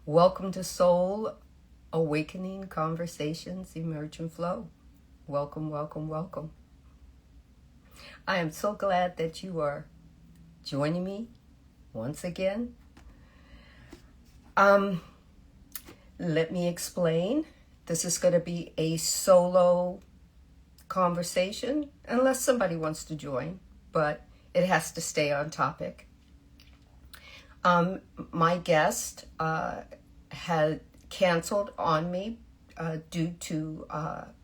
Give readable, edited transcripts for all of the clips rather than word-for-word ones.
Welcome to Soul Awakening Conversations Emerge and Flow. Welcome, welcome, welcome. I am so glad that you are joining me once again. Let me explain. This is going to be a solo conversation, unless somebody wants to join, but it has to stay on topic. My guest had canceled on me due to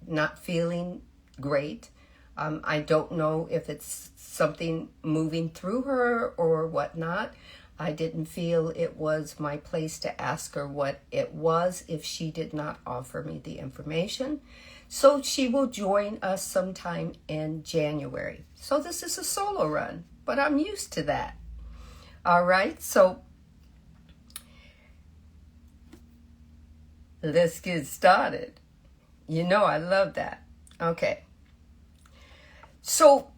not feeling great. I don't know if it's something moving through her or whatnot. I didn't feel it was my place to ask her what it was if she did not offer me the information. So she will join us sometime in January. So this is a solo run, but I'm used to that. All right, so let's get started. You know I love that. Okay. So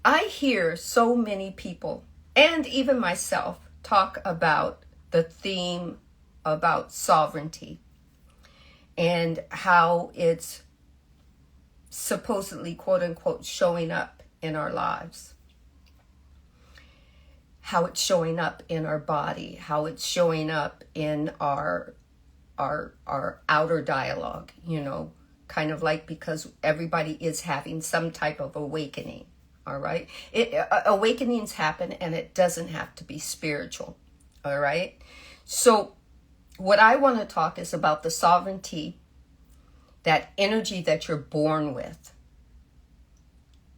I hear so many people, and even myself, talk about the theme about sovereignty and how it's supposedly, quote unquote, showing up in our lives. How it's showing up in our body, how it's showing up in our outer dialogue, kind of like, because everybody is having some type of awakening, all right? Awakenings happen, and it doesn't have to be spiritual, all right? So what I want to talk is about the sovereignty, that energy that you're born with,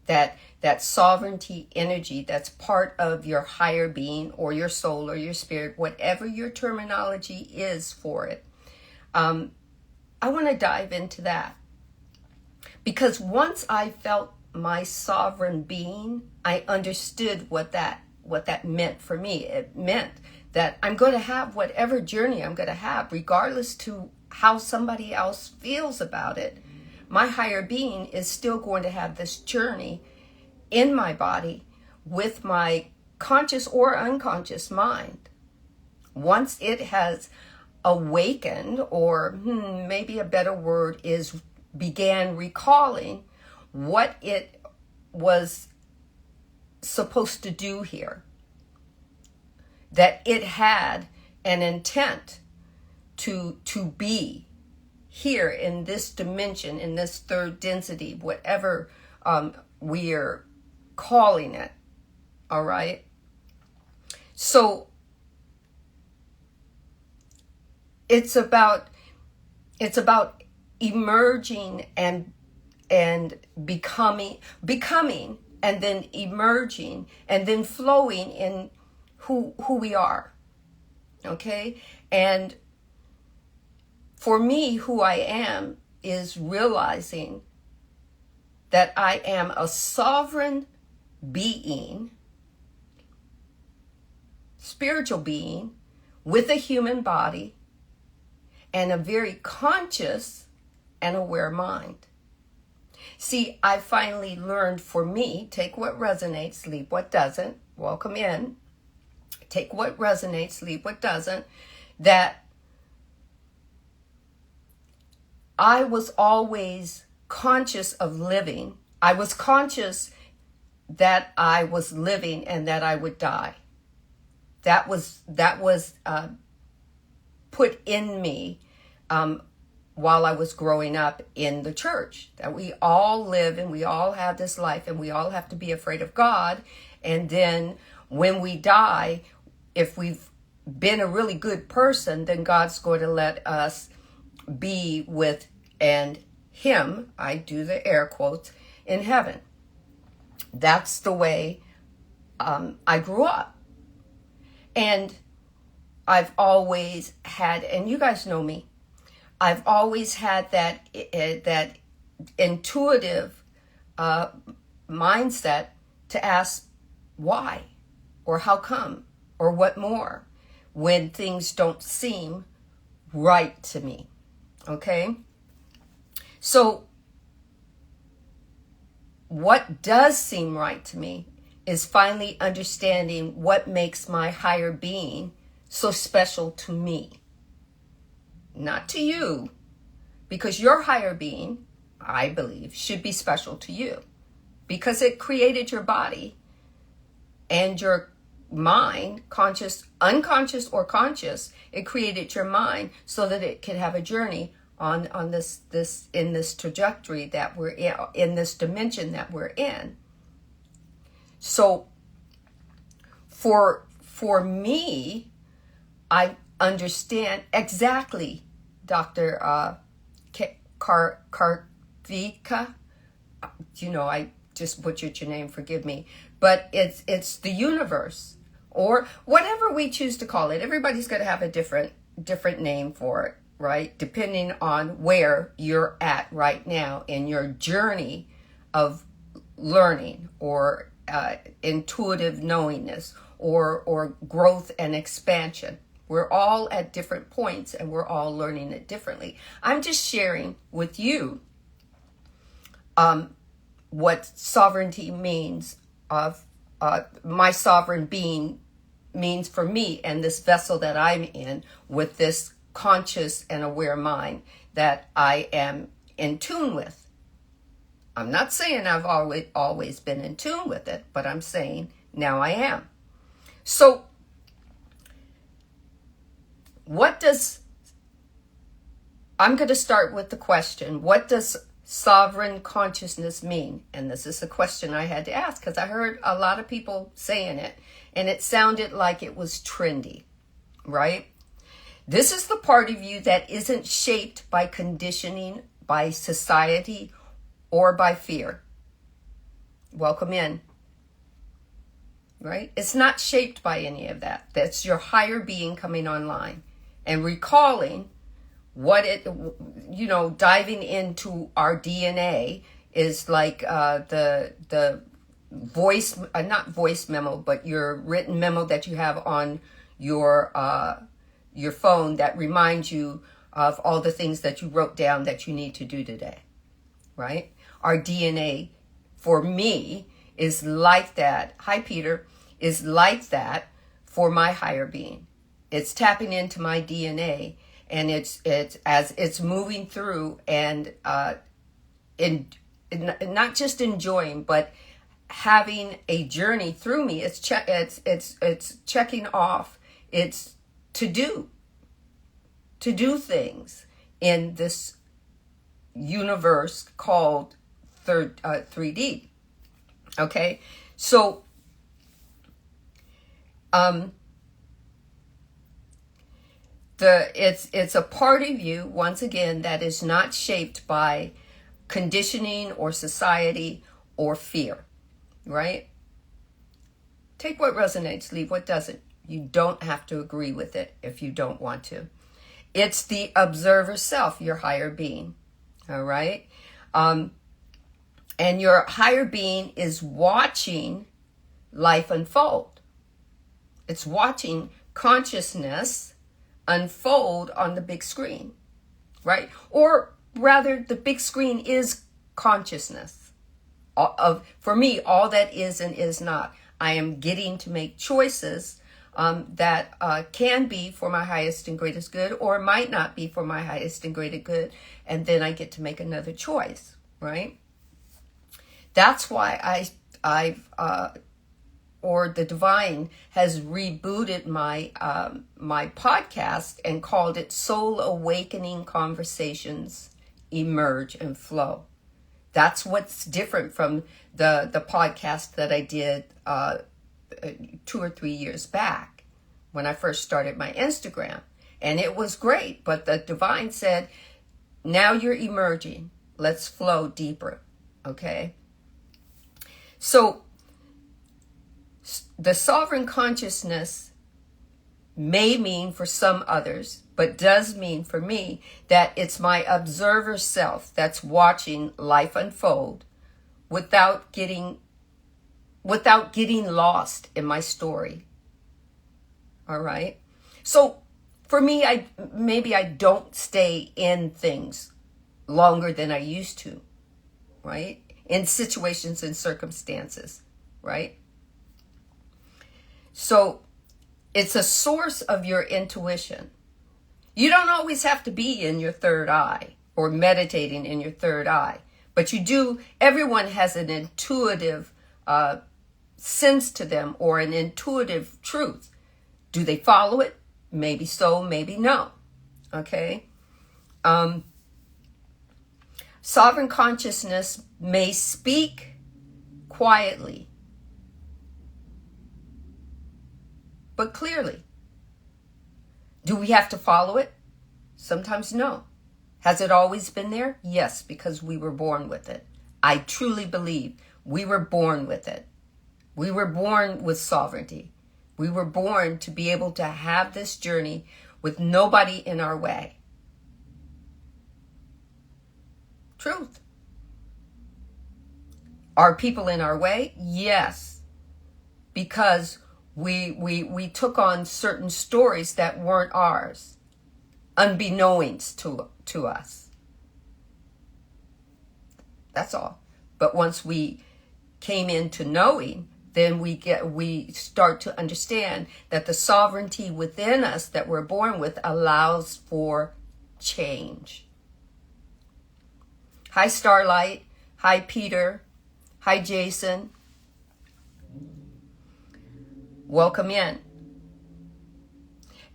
that sovereignty energy that's part of your higher being or your soul or your spirit, whatever your terminology is for it. I want to dive into that. Because once I felt my sovereign being, I understood what that meant for me. It meant that I'm going to have whatever journey I'm going to have, regardless to how somebody else feels about it. My higher being is still going to have this journey in my body with my conscious or unconscious mind. Once it has awakened, or maybe a better word is began recalling what it was supposed to do here, that it had an intent to be here in this dimension, in this third density, whatever we're calling it. All right. So it's about emerging and becoming and then emerging and then flowing in who we are. Okay? And for me, who I am is realizing that I am a sovereign being, spiritual being, with a human body and a very conscious and aware mind. See, I finally learned, for me, take what resonates, leave what doesn't. Welcome in. Take what resonates, leave what doesn't. That I was always conscious of living. I was conscious that I was living and that I would die. That was put in me while I was growing up in the church, that we all live and we all have this life and we all have to be afraid of God. And then when we die, if we've been a really good person, then God's going to let us be with Him, I do the air quotes, in heaven. That's the way I grew up. And I've always had, and you guys know me, I've always had that intuitive mindset to ask why, or how come, or what more, when things don't seem right to me. Okay? So what does seem right to me is finally understanding what makes my higher being so special to me? Not to you, because your higher being, I believe, should be special to you because it created your body and your mind, conscious, unconscious, or conscious. It created your mind so that it could have a journey on this in this trajectory that we're in this dimension that we're in. So for me, I understand exactly, Dr. Karthika. I just butchered your name, forgive me. But it's the universe, or whatever we choose to call it. Everybody's going to have a different name for it, right? Depending on where you're at right now in your journey of learning, or intuitive knowingness, or growth and expansion. We're all at different points and we're all learning it differently. I'm just sharing with you what sovereignty means, of my sovereign being means for me and this vessel that I'm in, with this conscious and aware mind that I am in tune with. I'm not saying I've always been in tune with it, but I'm saying now I am. So I'm going to start with the question, what does sovereign consciousness mean? And this is a question I had to ask because I heard a lot of people saying it and it sounded like it was trendy, right? This is the part of you that isn't shaped by conditioning, by society, or by fear. Welcome in. Right? It's not shaped by any of that. That's your higher being coming online and recalling what diving into our DNA is like the voice, not voice memo, but your written memo that you have on your phone that reminds you of all the things that you wrote down that you need to do today, right? Our DNA, for me, is like that. Hi, Peter. Is like that for my higher being. It's tapping into my DNA, and it's as it's moving through and not just enjoying, but having a journey through me. It's checking off. It's to do things in this universe called 3D. Okay, so it's a part of you, once again, that is not shaped by conditioning or society or fear, right? Take what resonates, leave what doesn't. You don't have to agree with it if you don't want to. It's the observer self, your higher being, all right? And your higher being is watching life unfold. It's watching consciousness unfold on the big screen, right? Or rather, the big screen is consciousness. For me, all that is and is not. I am getting to make choices that can be for my highest and greatest good, or might not be for my highest and greatest good, and then I get to make another choice, right? That's why the divine has rebooted my my podcast and called it Soul Awakening Conversations Emerge and Flow. That's what's different from the podcast that I did 2 or 3 years back when I first started my Instagram. And it was great, but the divine said, now you're emerging. Let's flow deeper, okay? So the sovereign consciousness may mean for some others, but does mean for me that it's my observer self that's watching life unfold without getting lost in my story. All right? So for me, I don't stay in things longer than I used to, right? In situations and circumstances, right? So It's a source of your intuition. You don't always have to be in your third eye or meditating in your third eye, but you do. Everyone has an intuitive sense to them, or an intuitive truth. Do they follow it? Maybe so, maybe no. Okay. Sovereign consciousness may speak quietly, but clearly. Do we have to follow it? Sometimes no. Has it always been there? Yes, because we were born with it. I truly believe we were born with it. We were born with sovereignty. We were born to be able to have this journey with nobody in our way. Truth. Are people in our way? Yes. Because we took on certain stories that weren't ours, unbeknownst to us. That's all. But once we came into knowing, then we start to understand that the sovereignty within us that we're born with allows for change. Hi, Starlight. Hi, Peter. Hi, Jason. Welcome in.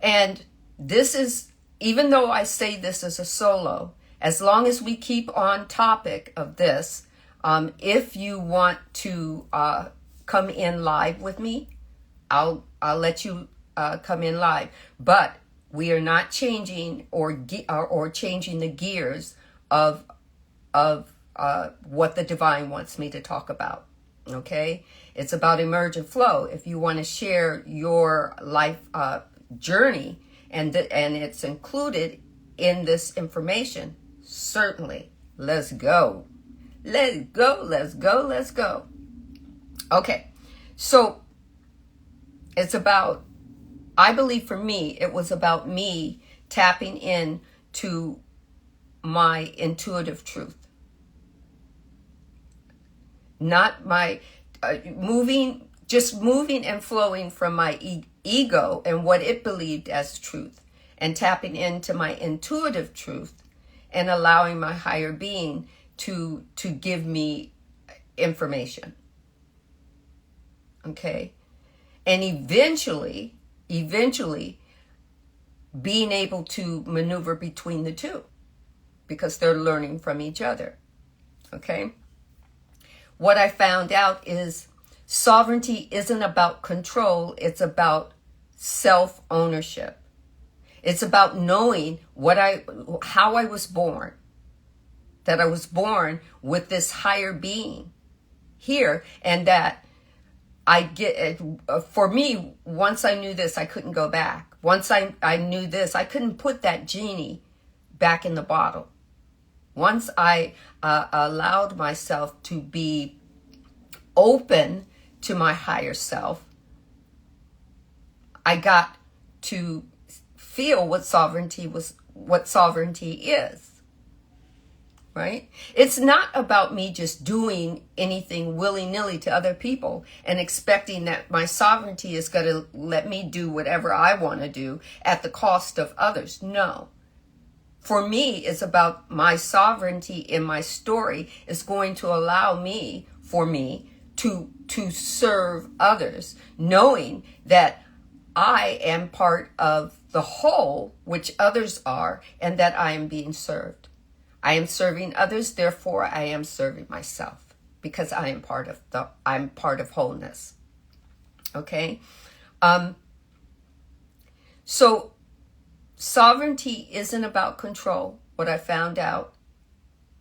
And this is, even though I say this as a solo, as long as we keep on topic of this, if you want to come in live with me, I'll let you come in live. But we are not changing or changing the gears of what the divine wants me to talk about. Okay, it's about emerge and flow. If you want to share your life journey and it's included in this information, certainly, let's go. Let's go, let's go, let's go. Okay, so it's about, I believe for me, it was about me tapping in to my intuitive truth. Not my moving and flowing from my ego and what it believed as truth, and tapping into my intuitive truth and allowing my higher being to give me information. Okay? And eventually being able to maneuver between the two, because they're learning from each other. Okay? What I found out is sovereignty isn't about control, it's about self-ownership. It's about knowing how I was born. That I was born with this higher being here, and that for me, once I knew this, I couldn't go back. Once I knew this, I couldn't put that genie back in the bottle. Once I allowed myself to be open to my higher self, I got to feel what sovereignty is. Right? It's not about me just doing anything willy-nilly to other people and expecting that my sovereignty is going to let me do whatever I want to do at the cost of others. No. For me, it's about my sovereignty in my story is going to allow me to serve others, knowing that I am part of the whole, which others are, and that I am being served. I am serving others, therefore I am serving myself, because I am I'm part of wholeness. Okay? So sovereignty isn't about control. What I found out,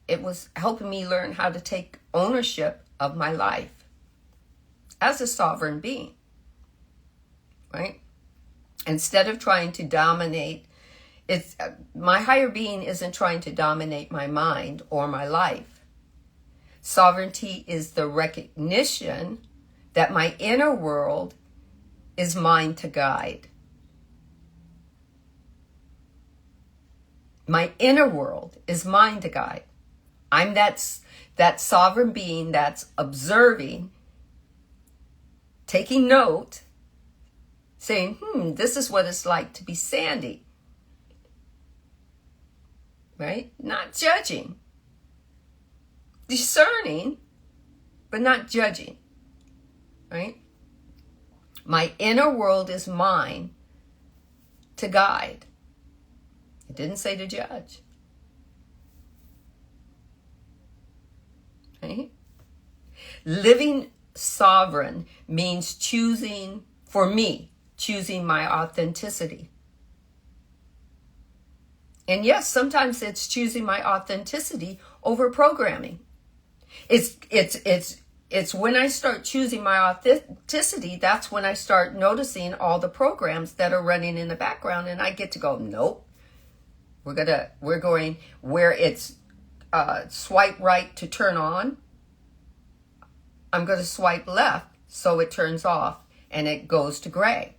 it was helping me learn how to take ownership of my life as a sovereign being. Right? Instead of trying to dominate, my higher being isn't trying to dominate my mind or my life. Sovereignty is the recognition that my inner world is mine to guide. My inner world is mine to guide. I'm that sovereign being that's observing, taking note, saying, this is what it's like to be Sandy. Right? Not judging. Discerning, but not judging. Right? My inner world is mine to guide. It didn't say to judge. Right? Living sovereign means choosing, for me, choosing my authenticity. And yes, sometimes it's choosing my authenticity over programming. It's when I start choosing my authenticity, that's when I start noticing all the programs that are running in the background, and I get to go, nope. We're going where it's swipe right to turn on. I'm going to swipe left so it turns off and it goes to gray.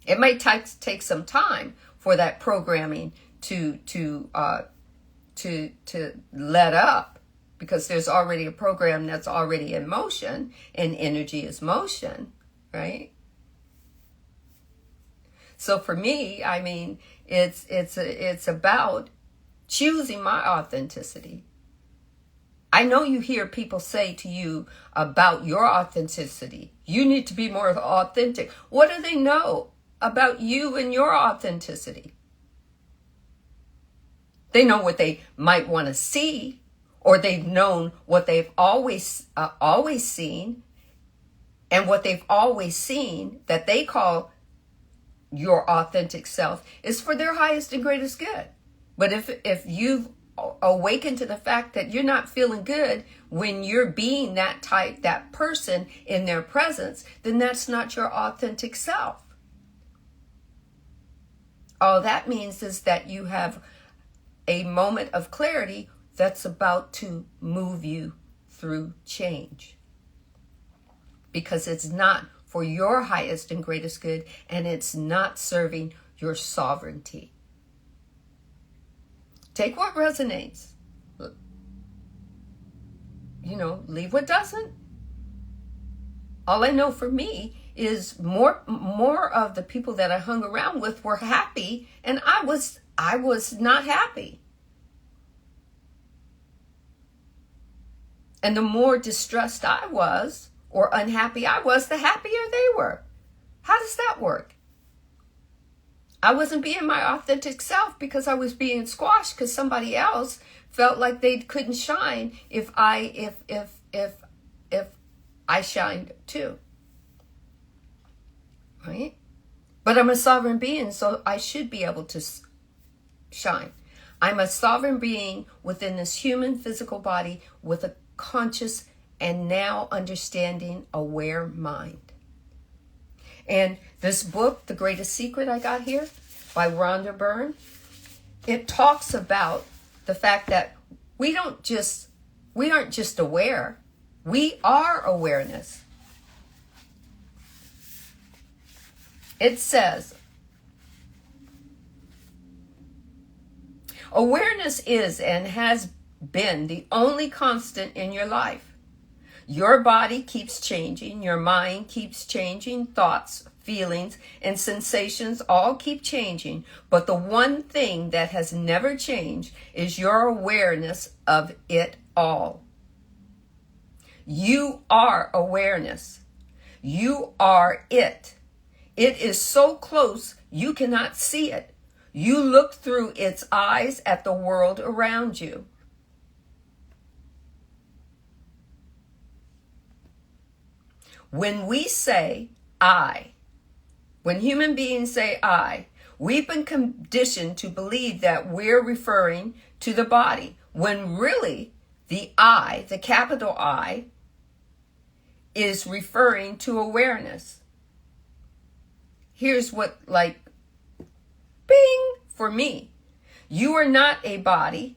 It may take some time for that programming to let up, because there's already a program that's already in motion, and energy is motion, right? So for me, I mean, it's about choosing my authenticity. I know you hear people say to you about your authenticity, you need to be more authentic. What do they know about you and your authenticity? They know what they might want to see, or they've known what they've always seen, and what they've always seen that they call your authentic self is for their highest and greatest good. But if you've awakened to the fact that you're not feeling good when you're being that type, that person in their presence, then that's not your authentic self. All that means is that you have a moment of clarity that's about to move you through change, because it's not for your highest and greatest good, and it's not serving your sovereignty. Take what resonates. Leave what doesn't. All I know for me is more of the people that I hung around with were happy, and I was not happy. And the more distressed I was, or unhappy I was, the happier they were. How does that work? I wasn't being my authentic self because I was being squashed because somebody else felt like they couldn't shine if I shined too. Right? But I'm a sovereign being, so I should be able to shine. I'm a sovereign being within this human physical body with a conscious and now understanding aware mind. And this book, The Greatest Secret, I got here by Rhonda Byrne, it talks about the fact that we aren't just aware, we are awareness. It says, awareness is and has been the only constant in your life. Your body keeps changing, your mind keeps changing, thoughts, feelings, and sensations all keep changing, but the one thing that has never changed is your awareness of it all. You are awareness. You are it. It is so close you cannot see it. You look through its eyes at the world around you. When we say I, when human beings say I, we've been conditioned to believe that we're referring to the body, when really the I, the capital I, is referring to awareness. Here's what, like, bing, for me. You are not a body,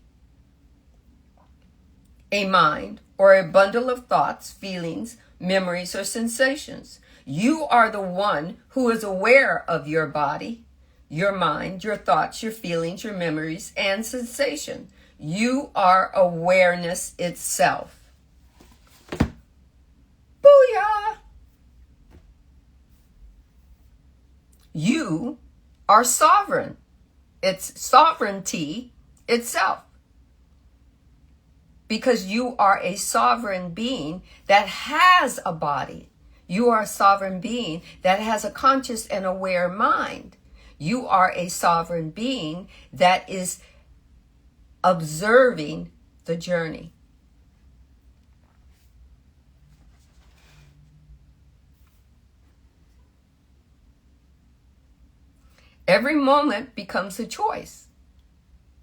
a mind, or a bundle of thoughts, feelings, memories, or sensations. You are the one who is aware of your body, your mind, your thoughts, your feelings, your memories, and sensation. You are awareness itself. Booyah! You are sovereign. It's sovereignty itself. Because you are a sovereign being that has a body. You are a sovereign being that has a conscious and aware mind. You are a sovereign being that is observing the journey. Every moment becomes a choice.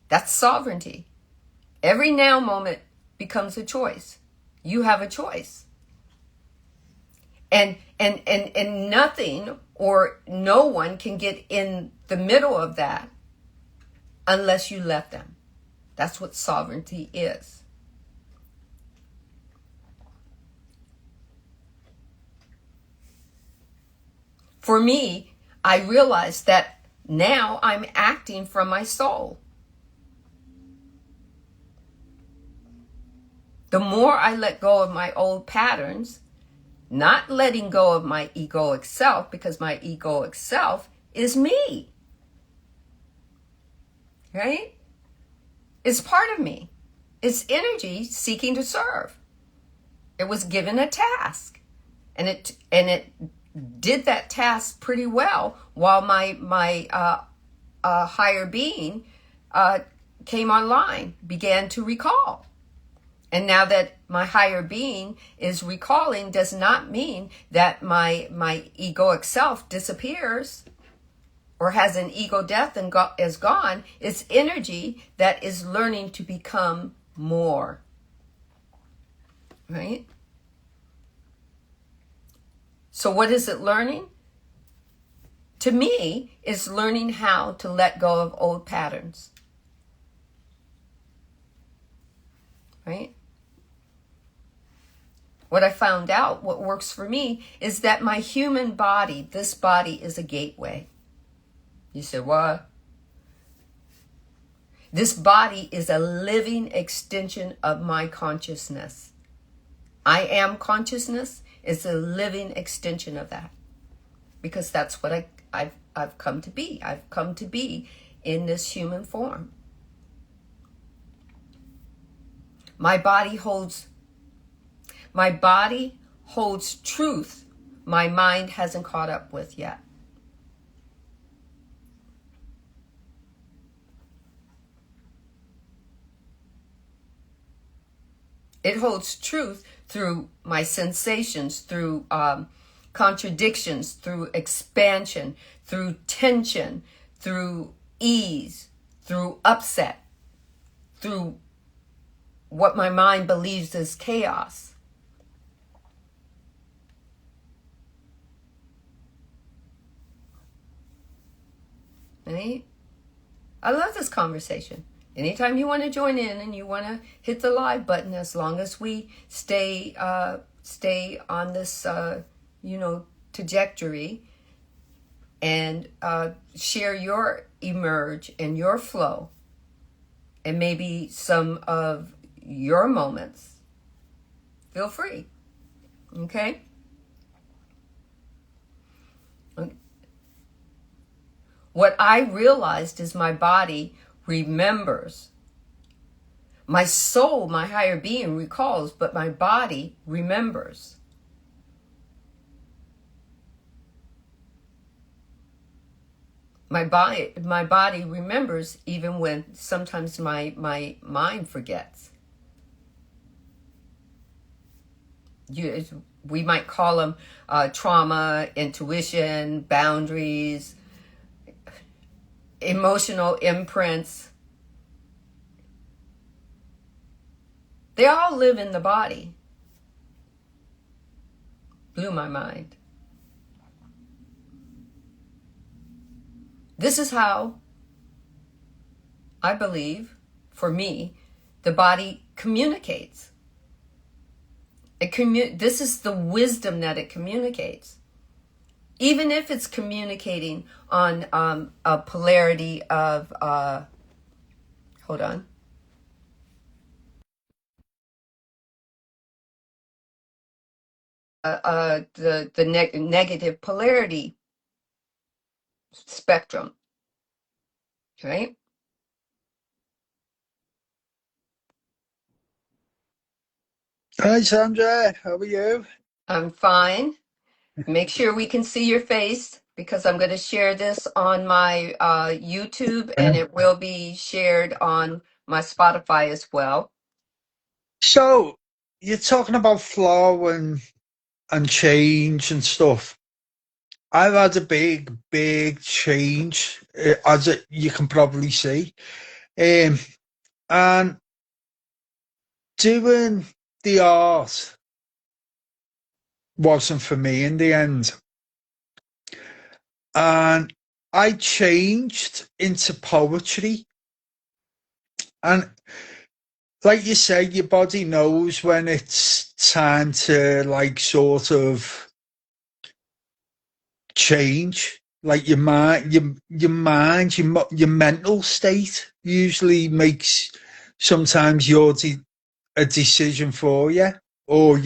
That's sovereignty. Every now moment becomes a choice. You have a choice. And nothing or no one can get in the middle of that unless you let them. That's what sovereignty is. For me, I realized that now I'm acting from my soul. The more I let go of my old patterns, not letting go of my egoic self, because my egoic self is me. Right? It's part of me. It's energy seeking to serve. It was given a task. And it did that task pretty well while my higher being came online, began to recall. And now that my higher being is recalling does not mean that my egoic self disappears or has an ego death and is gone. It's energy that is learning to become more. Right? So what is it learning? To me, it's learning how to let go of old patterns. Right? What I found out, what works for me, is that my human body, this body is a gateway. You say, what? This body is a living extension of my consciousness. I am consciousness is a living extension of that. Because that's what I've come to be. I've come to be in this human form. My body holds truth my mind hasn't caught up with yet. It holds truth through my sensations, through contradictions, through expansion, through tension, through ease, through upset, through what my mind believes is chaos. Right? I love this conversation. Anytime you want to join in and you want to hit the live button, as long as we stay on this trajectory and share your emerge and your flow and maybe some of your moments, feel free. Okay? What I realized is my body remembers. My soul, my higher being recalls, but my body remembers. My body remembers even when sometimes my mind forgets. We might call them trauma, intuition, boundaries, emotional imprints. They all live in the body. Blew my mind. This is how I believe, for me, the body communicates. This is the wisdom that it communicates. Even if it's communicating on a polarity of, hold on. The negative polarity. spectrum, right? Hi Sandra, how are you? I'm fine. Make sure we can see your face because I'm going to share this on my YouTube and Yeah. it will be shared on my Spotify as well. So you're talking about flow and change and stuff. I've had a big change, you can probably see. Um, and doing the art wasn't for me in the end. And I changed into poetry. And like you say, your body knows when it's time to like sort of change. Like your mental state usually makes sometimes a decision for you, or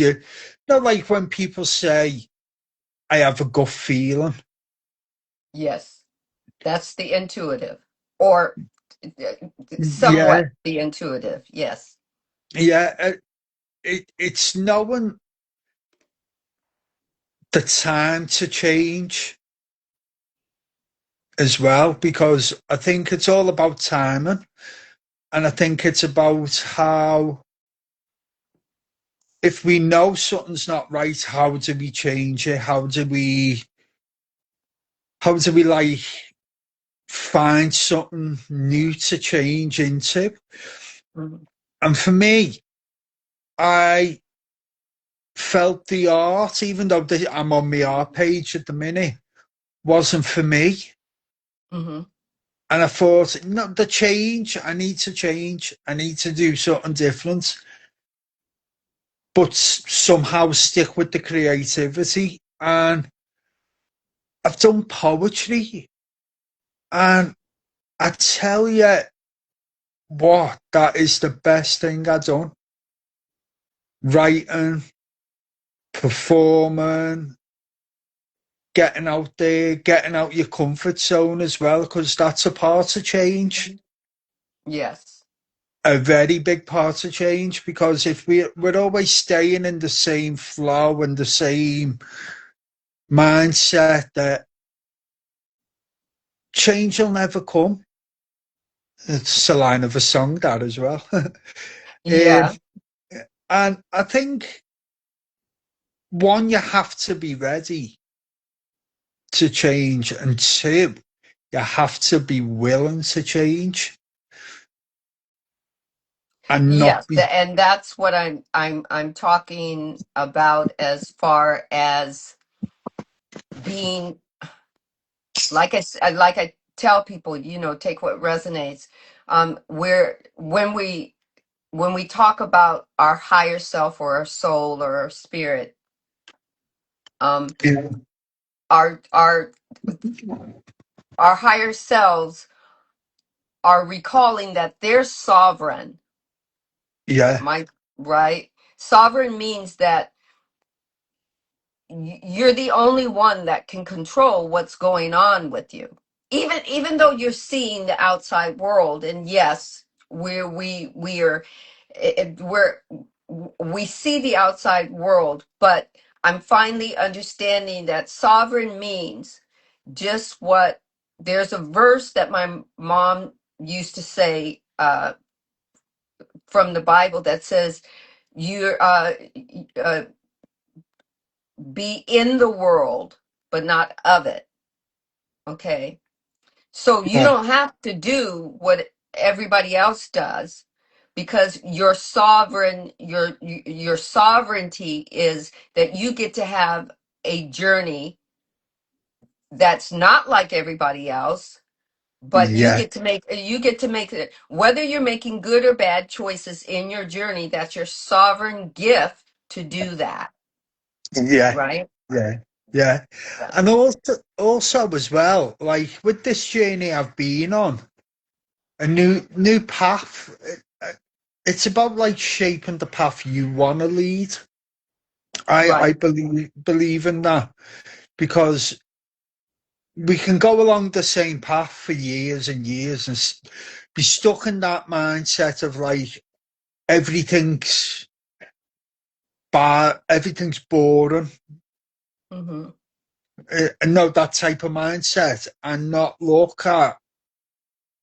not like when people say, "I have a gut feeling." Yes, that's the intuitive, or somewhat Yeah, the intuitive. Yes. yeah. It's knowing the time to change as well, because I think it's all about timing, and I think it's about how if we know something's not right, how do we change it? How do we like find something new to change into? Mhm. And for me, I felt the art, even though I'm on my art page at the minute, wasn't for me. Mhm. And I thought, no, the change, I need to change. I need to do something different, but somehow stick with the creativity. And I've done poetry, and I tell you what, that is the best thing I've done. Writing, performing, getting out there, getting out your comfort zone as well, because that's a part of change, Yes. a very big part of change. Because if we're always staying in the same flow and the same mindset, that change will never come. It's a line of a song, that as well. um, Yeah. and I think one, you have to be ready to change, and two, you have to be willing to change and not Yes, be. and that's what I'm talking about as far as being like I tell people, take what resonates. Where when we talk about our higher self or our soul or our spirit, um, Yeah, our our our higher selves are recalling that they're sovereign. yeah, My right? Sovereign means that you're the only one that can control what's going on with you, even though you're seeing the outside world. And yes, we are we're we see the outside world, but I'm finally understanding that sovereign means just what there's a verse that my mom used to say from the Bible that says you uh, be in the world but not of it. Okay. So you yeah, don't have to do what everybody else does because your sovereignty is that you get to have a journey that's not like everybody else, but yeah, you get to make it, whether you're making good or bad choices in your journey. That's your sovereign gift to do that, yeah, right? yeah, yeah. Yeah. And also as well, like with this journey I've been on, a new path. It's about like shaping the path you want to lead. I Right. believe in that, because we can go along the same path for years and years and be stuck in that mindset of like everything's bad, everything's boring. Mm-hmm. And no, that type of mindset, and not look at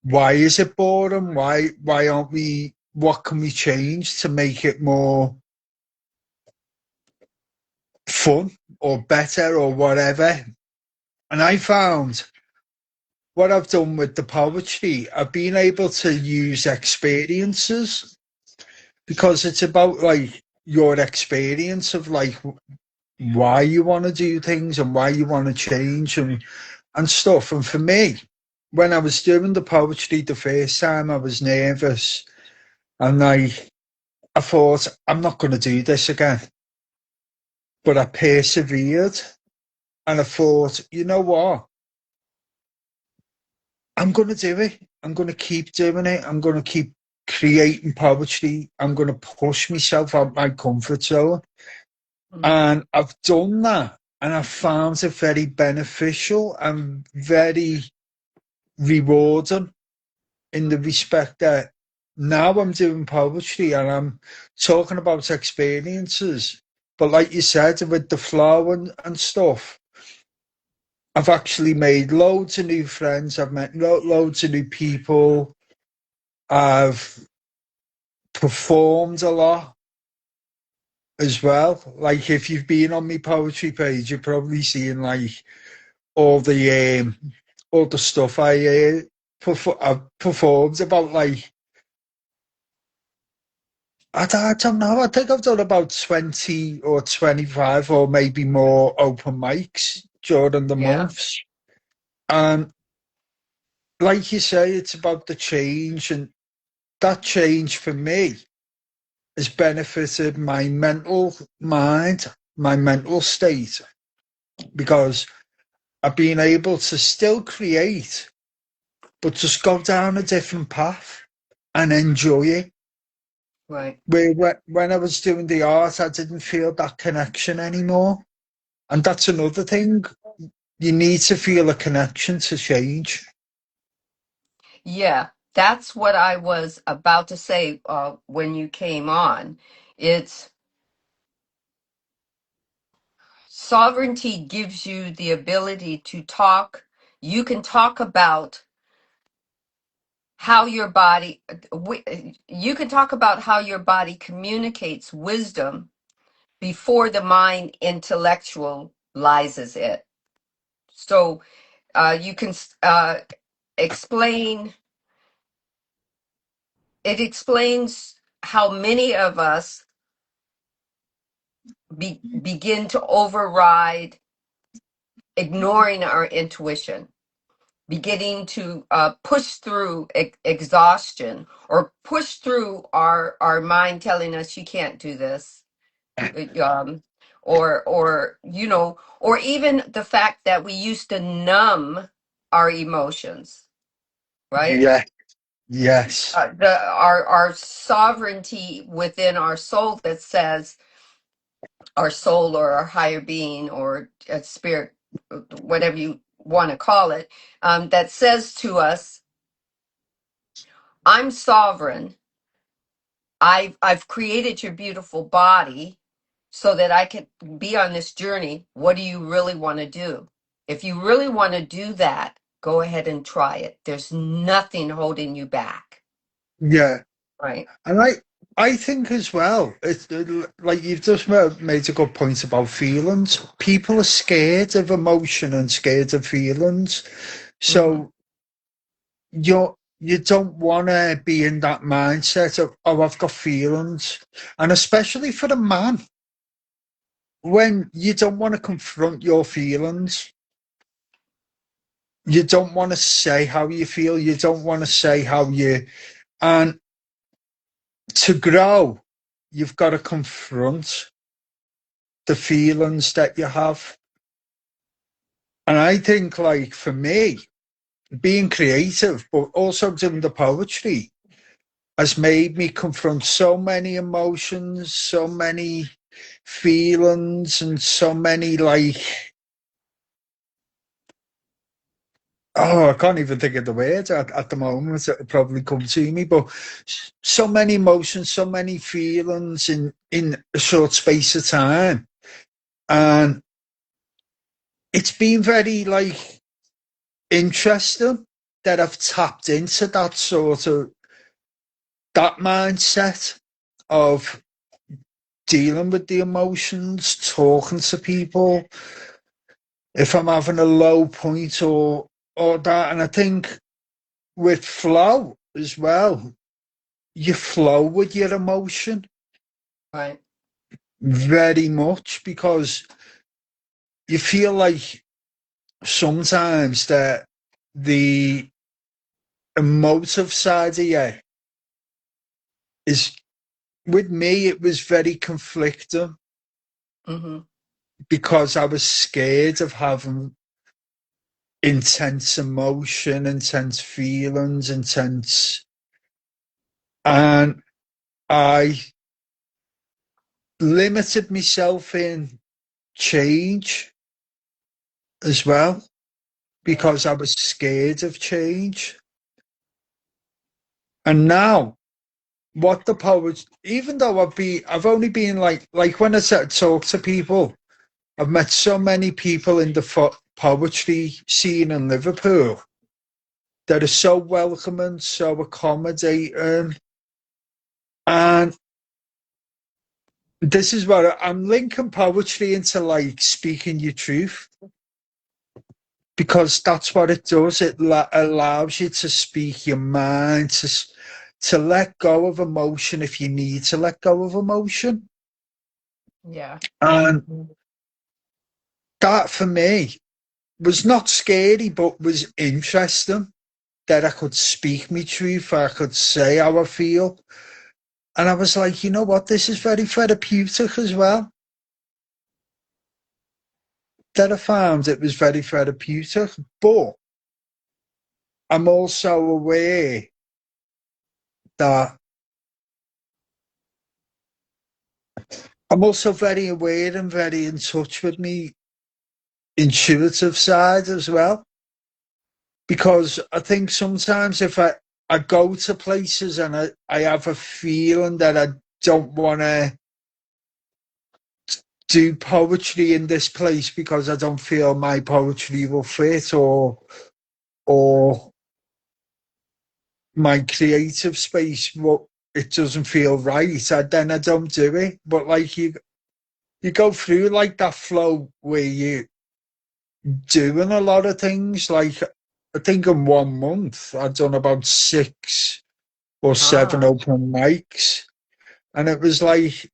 why is it boring? Why aren't we? What can we change to make it more fun or better or whatever? And I found what I've done with the poetry, I've been able to use experiences because it's about like your experience of like why you want to do things and why you want to change and stuff. And for me, when I was doing the poetry the first time, I was nervous and I thought, I'm not going to do this again. But I persevered and I thought, you know what? I'm going to do it. I'm going to keep doing it. I'm going to keep creating poetry. I'm going to push myself out my comfort zone. Mm-hmm. And I've done that. And I found it very beneficial and very rewarding in the respect that now I'm doing poetry and I'm talking about experiences. But like you said, with the flow and stuff, I've actually made loads of new friends. I've met loads of new people. I've performed a lot as well. Like if you've been on my poetry page, you're probably seeing like all the stuff I've performed about like I don't know. I think I've done about 20 or 25 or maybe more open mics during the Yeah. months. And like you say, it's about the change, and that change for me has benefited my mental mind, my mental state, because I've been able to still create, but just go down a different path and enjoy it. Right. Where when I was doing the art, I didn't feel that connection anymore. And that's another thing. You need to feel a connection to change. Yeah, that's what I was about to say when you came on. It's sovereignty gives you the ability to talk. You can talk about how your body, you can talk about how your body communicates wisdom before the mind intellectualizes it. So you can explain, it explains how many of us begin to override ignoring our intuition, beginning to push through exhaustion or push through our mind telling us you can't do this, um, or you know, or even the fact that we used to numb our emotions, right? Yeah. Yes. Our sovereignty within our soul that says our soul or our higher being or a spirit, whatever you want to call it, that says to us, I'm sovereign. I've created your beautiful body so that I can be on this journey. What do you really want to do? If you really want to do that, go ahead and try it. There's nothing holding you back, Yeah. right? And I think as well, it's like you've just made a good point about feelings. People are scared of emotion and scared of feelings. Hmm. So you don't want to be in that mindset of, oh, I've got feelings. And especially for a man, when you don't want to confront your feelings, you don't want to say how you feel, you don't want to say how you, and to grow, you've got to confront the feelings that you have. And I think, like, for me, being creative, but also doing the poetry, has made me confront so many emotions, so many feelings, and so many, like, Oh, I can't even think of the words at the moment. It'll probably come to me, but so many emotions, so many feelings in a short space of time, and it's been very like interesting that I've tapped into that sort of that mindset of dealing with the emotions, talking to people if I'm having a low point or that. And I think with flow as well, you flow with your emotion Right. very much because you feel like sometimes that the emotive side of you is, with me, it was very conflicting Mm-hmm. because I was scared of having intense emotion, intense feelings, intense, and I limited myself in change as well Yeah. because I was scared of change. And now, what the poets, even though I've only been like when I said talk to people, I've met so many people in the poetry scene in Liverpool that are so welcoming, so accommodating, and this is what I'm linking poetry into, like speaking your truth, because that's what it does. It allows you to speak your mind, to let go of emotion if you need to let go of emotion. Yeah. And that for me was not scary, but was interesting that I could speak my truth, I could say how I feel. And I was like, you know what, this is very therapeutic as well. That I found it was very therapeutic. But I'm also aware that I'm also very aware and very in touch with me intuitive side as well. Because I think sometimes if I go to places and I have a feeling that I don't want to do poetry in this place because I don't feel my poetry will fit, or my creative space, what, it doesn't feel right, then I don't do it. But like you go through like that flow where you doing a lot of things. Like I think in 1 month I've done about 6 or 7 Ah. open mics, and it was like,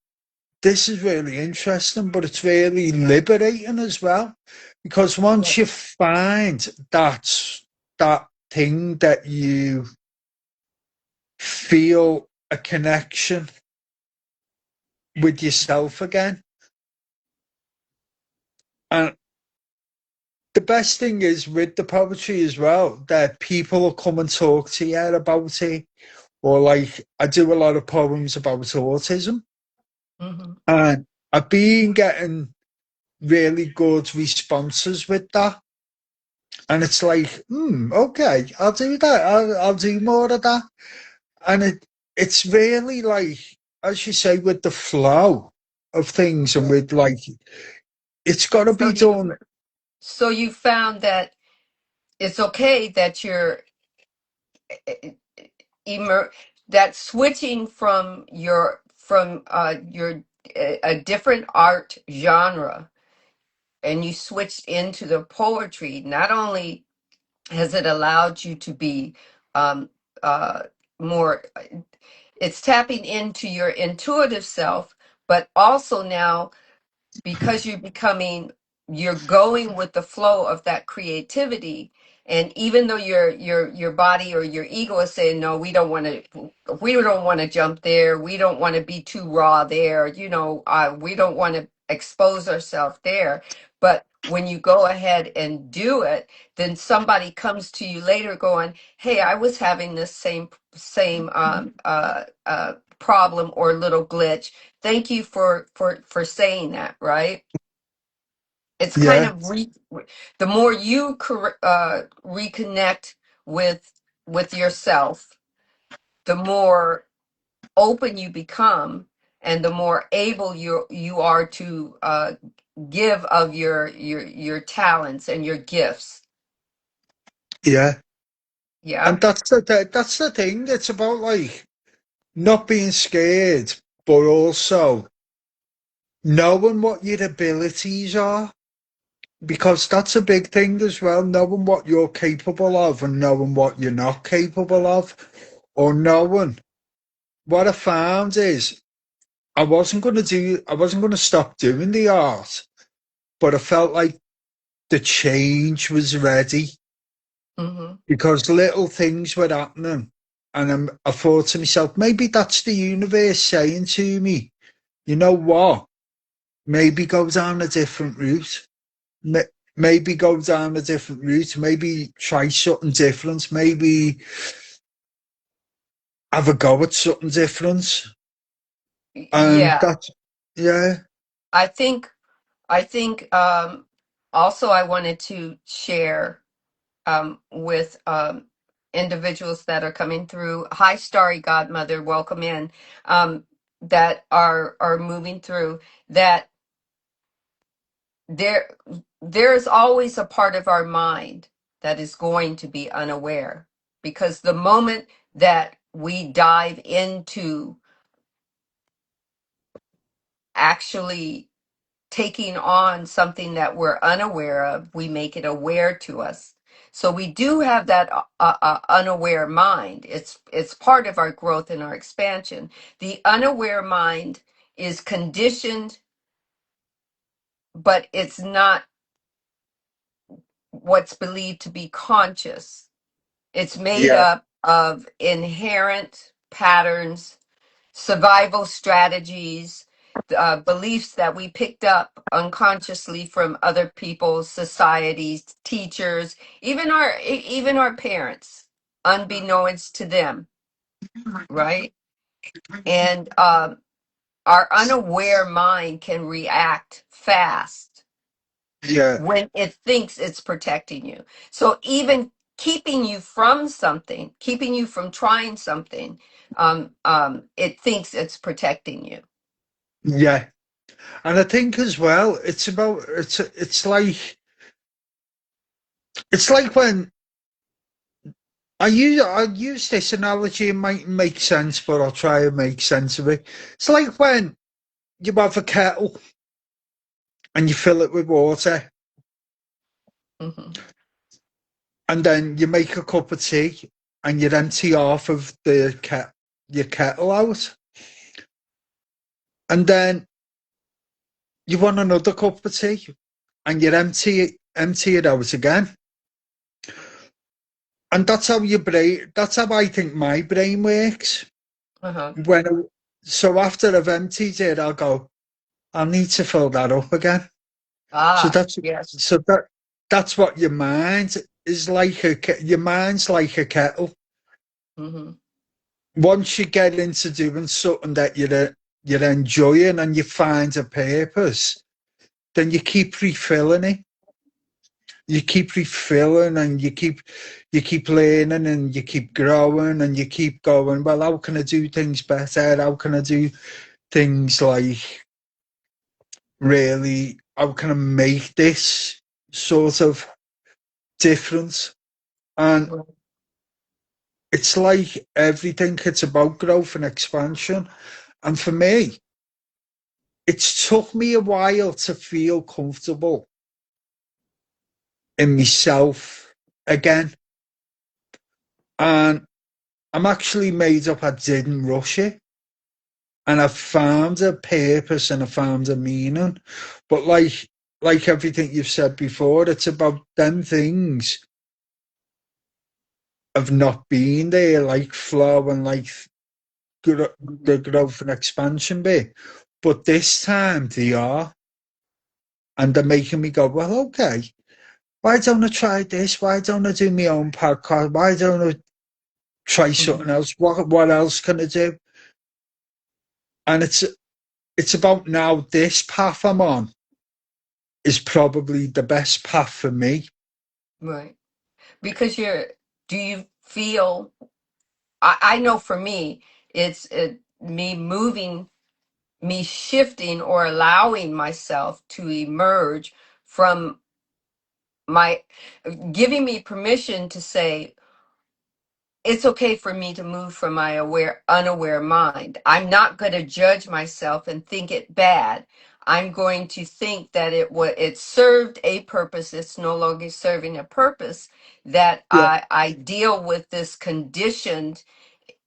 this is really interesting, but it's really liberating as well, because once you find that thing that you feel a connection with yourself again. And the best thing is with the poetry as well, that people will come and talk to you about it. Or like I do a lot of poems about autism, Mm-hmm. and I've been getting really good responses with that. And it's like, okay, I'll do that. I'll do more of that. And it's really like, as you say, with the flow of things, and with like, it's got to So be you done. so you found that it's okay that you're immer that switching from your a different art genre, and you switched into the poetry. Not only has it allowed you to be um uh more, it's tapping into your intuitive self, but also now, because you're going with the flow of that creativity. And even though your body or your ego is saying, no, we don't want to jump there, we don't want to be too raw there, we don't want to expose ourselves there. But when you go ahead and do it, then somebody comes to you later going, hey, I was having this same problem or little glitch. Thank you for saying that, right? It's kind yeah, of the more you reconnect with yourself, the more open you become, and the more able you are to give of your talents and your gifts. yeah. Yeah. And that's the thing. It's about like not being scared, but also knowing what your abilities are, because that's a big thing as well. Knowing what you're capable of and knowing what you're not capable of, or knowing what I found is I wasn't going to stop doing the art, but I felt like the change was ready Hmm. because little things were happening. And I thought to myself, maybe that's the universe saying to me, you know what? Maybe go down a different route. Maybe go down a different route. Maybe try something different. Maybe have a go at something different. And Yeah, that's, yeah, I think also I wanted to share with individuals that are coming through. Hi, Starry Godmother, welcome in. That are moving through that. There is always a part of our mind that is going to be unaware, because the moment that we dive into actually taking on something that we're unaware of, we make it aware to us. So we do have that unaware mind. It's part of our growth and our expansion. The unaware mind is conditioned, but it's not what's believed to be conscious. It's made yeah, up of inherent patterns, survival strategies, beliefs that we picked up unconsciously from other people's societies, teachers, even our parents, unbeknownst to them, right? And our unaware mind can react fast yeah, when it thinks it's protecting you. So even keeping you from something, keeping you from trying something, it thinks it's protecting you. yeah. And I think as well, it's like when I use this analogy. It might make sense, but I'll try and make sense of it. It's like when you have a kettle and you fill it with water, Hmm. and then you make a cup of tea and you empty half of your kettle out, and then you want another cup of tea and you empty it out again. And that's how your brain. That's how I think my brain works. Uh-huh. When I, so after I've emptied it, I'll go, I need to fill that up again. So Ah, that's yes. so that that's what your mind is like. Your mind's like a kettle. Hmm. Once you get into doing something that you're enjoying and you find a purpose, then you keep refilling it. You keep refilling and you keep learning and you keep growing and you keep going, well, how can I do things better? How can I do things like really, how can I make this sort of difference? And it's like everything, it's about growth and expansion. And for me, it's took me a while to feel comfortable in myself again. And I'm actually made up I didn't rush it. And I found a purpose and I found a meaning. But like everything you've said before, it's about them things of not being there, like flow and like the growth and expansion bit. But this time they are, and they're making me go, well, okay, why don't I try this? Why don't I do my own podcast? Why don't I try Hmm. something else? What else can I do? And it's about now this path I'm on. is probably the best path for me. Right. Because do you feel, I know for me, it's me moving, me shifting or allowing myself to emerge from my, giving me permission to say, it's okay for me to move from my unaware mind. I'm not going to judge myself and think it bad. I'm going to think that it served a purpose. It's no longer serving a purpose. That Yeah, I deal with this conditioned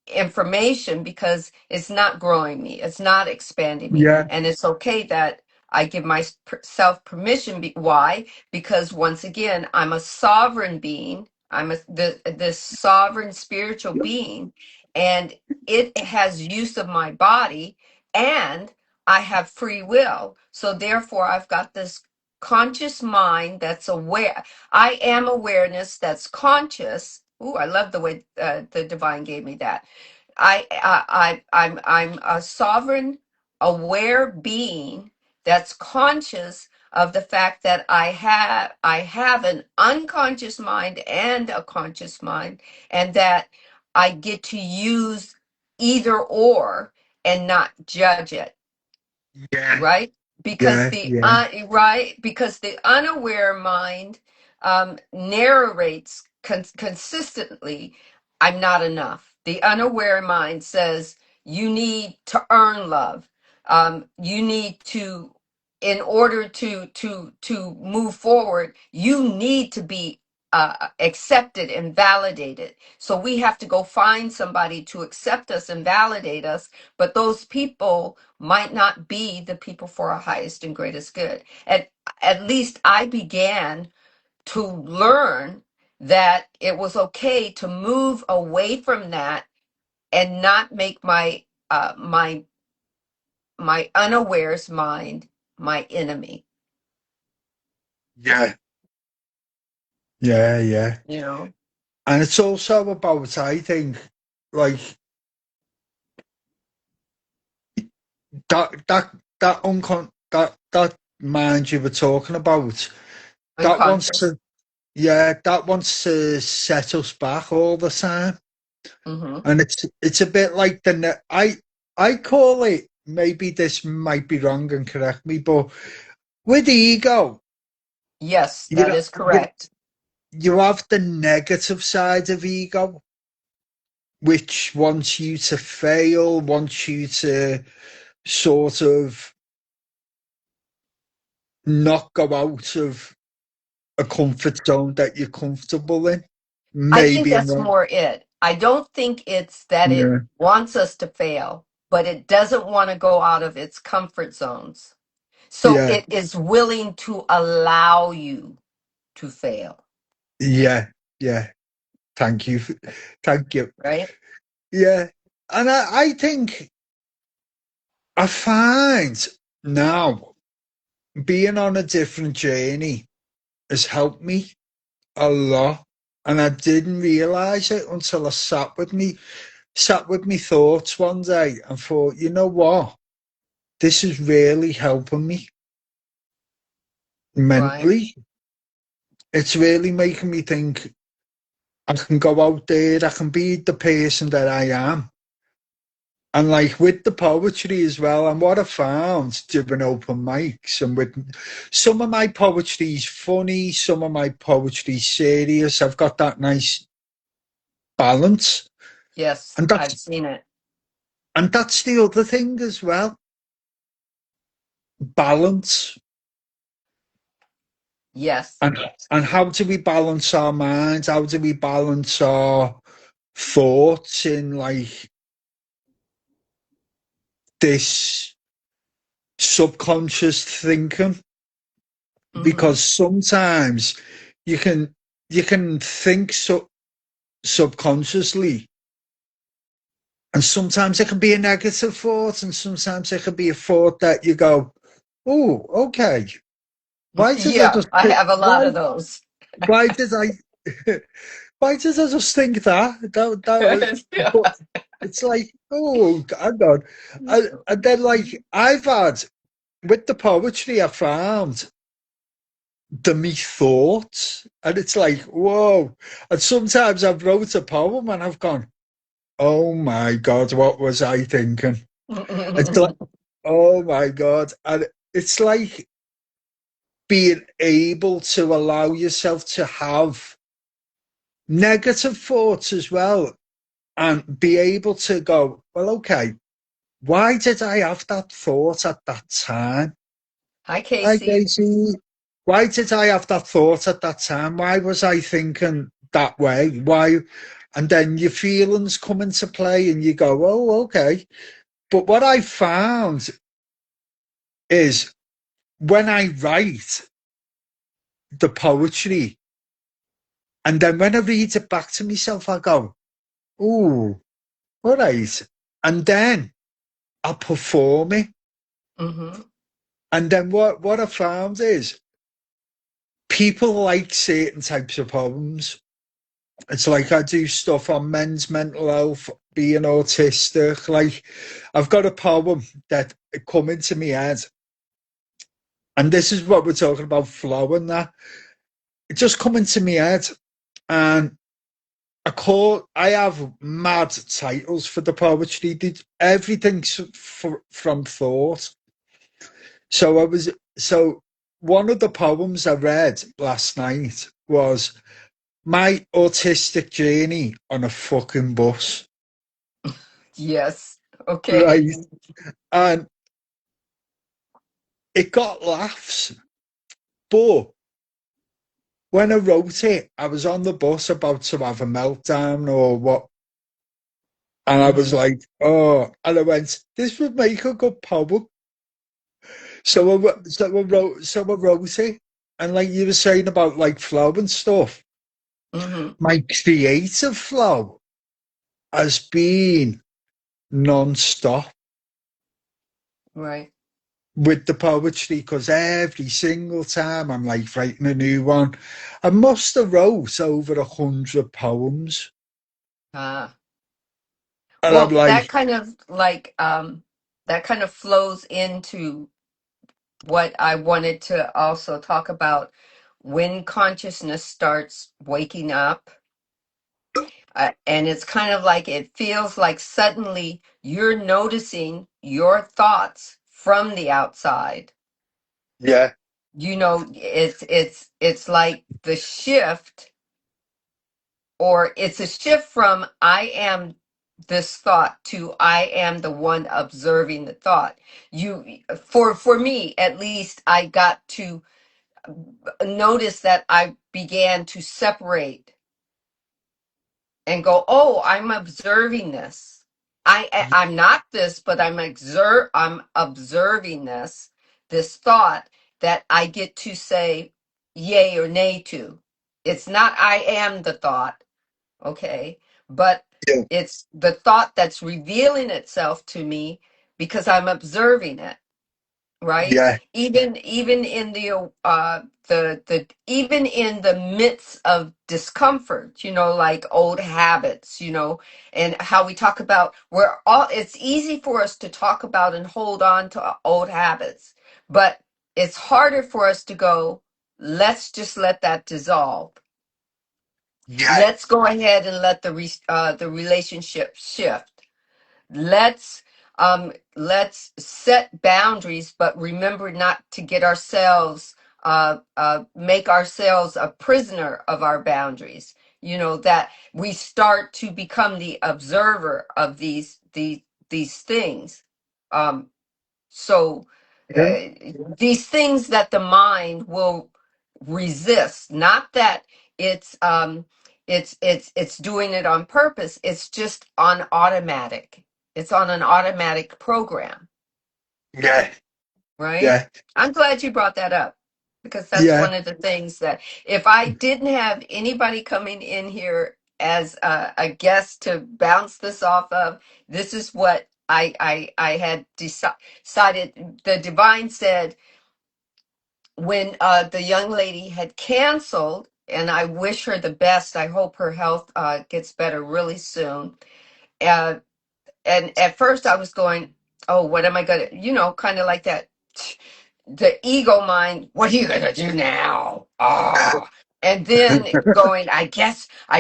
information because it's not growing me, it's not expanding me, yeah, and it's okay that I give myself permission. Why? Because once again, I'm a sovereign being. I'm this sovereign spiritual being, and it has use of my body, and I have free will. So therefore, I've got this conscious mind that's aware. I am awareness that's conscious. Ooh, I love the way the divine gave me that. I'm a sovereign, aware being that's conscious of the fact that I have an unconscious mind and a conscious mind, and that I get to use either or and not judge it, yeah, right? Because yeah, yeah, the unaware mind narrates consistently, I'm not enough. The unaware mind says you need to earn love. You need to, in order to move forward, you need to be accepted and validated. So we have to go find somebody to accept us and validate us, but those people might not be the people for our highest and greatest good. At least I began to learn that it was okay to move away from that and not make my unawares mind my enemy. yeah, yeah, yeah. You know. And it's also about, I think, like that mind you were talking about, that wants Unconscious. to, yeah, that wants to set us back all the time. Hmm. And it's a bit like I call it, maybe this might be wrong and correct me, but with ego, Yes, you that know, is correct. you have the negative side of ego, which wants you to fail, wants you to sort of not go out of a comfort zone that you're comfortable in. I think Maybe I'm that's wrong. more it. I don't think it's that it Yeah, wants us to fail, but it doesn't want to go out of its comfort zones. So yeah, it is willing to allow you to fail, yeah, yeah. Thank you. Thank you. right? Yeah. And I think I find now being on a different journey has helped me a lot. And I didn't realize it until I sat with me thoughts one day and thought, you know what? This is really helping me Right. mentally. It's really making me think I can go out there, I can be the person that I am. And like with the poetry as well, and what I found doing open mics, and with some of my poetry is funny, some of my poetry is serious. I've got that nice balance, Yes, and I've seen it. that's the other thing as well. Balance, Yes. and how do we balance our minds? How do we balance our thoughts in like this subconscious thinking? Hmm. Because sometimes you can think subconsciously, and sometimes it can be a negative thought, and sometimes it can be a thought that you go, "Oh, okay. Why did I Yeah, just I have a lot why of those. why did I why did I just think that Yeah. but it's like, oh, hang on. And then like I've had with the poetry I found. the me thoughts, and it's like whoa. And sometimes I've wrote a poem and I've gone, oh my god, what was I thinking? It's like, oh my god, and it's like being able to allow yourself to have negative thoughts as well, and be able to go, well, okay, why did I have that thought at that time? Hi, Hi, Casey. Casey. Why did I have that thought at that time? Why was I thinking that way? Why? And then your feelings come into play and you go, oh, okay. But what I found is when I write the poetry and then when I read it back to myself, I go, ooh, all right. And then I perform it. Hmm. And then what I found is people like certain types of poems. It's like I do stuff on men's mental health, being autistic. Like I've got a poem that come into my head, and this is what we're talking about flow and that. It just come into my head, and I have mad titles for the poetry. Everything's from thought. So one of the poems I read last night was my autistic journey on a fucking bus. Yes. Okay. Right. And it got laughs. But when I wrote it, I was on the bus about to have a meltdown or what. And I was Hmm. like, oh, and I went, this would make a good poem. So I wrote it. And like you were saying about like flow and stuff, Hmm. my creative flow has been non-stop Right. with the poetry because every single time I'm like writing a new one. I must have wrote over 100 poems. Ah. And I'm Well, that like, kind of that kind of flows into what I wanted to also talk about when consciousness starts waking up. And it's kind of like it feels like suddenly you're noticing your thoughts from the outside. yeah, You know, it's like the shift, or it's a shift from I am this thought to I am the one observing the thought. You, for me at least, I got to notice that I began to separate and go, oh, I'm observing this. I'm not this, but I'm observing this thought that I get to say yay or nay to. It's not I am the thought, okay? But yeah, it's the thought that's revealing itself to me because I'm observing it, right? yeah, Even in the even in the midst of discomfort, like old habits, and how we talk about, we're all, it's easy for us to talk about and hold on to old habits, but it's harder for us to go, let's just let that dissolve. yeah, Let's go ahead and let the relationship shift. Let's set boundaries, but remember not to get ourselves make ourselves a prisoner of our boundaries. That we start to become the observer of these things. Um, so yeah, uh, these things that the mind will resist, not that it's doing it on purpose, it's just on automatic, it's on an automatic program, yeah, right? yeah, I'm glad you brought that up, because that's yeah, one of the things that if I didn't have anybody coming in here as a guest to bounce this off of, this is what I had decided. The divine said when the young lady had canceled, and I wish her the best. I hope her health gets better really soon. Uh, and at first I was going, oh, what am I going to, kind of like that. the ego mind, what are you gonna do now? Ah, and then going, I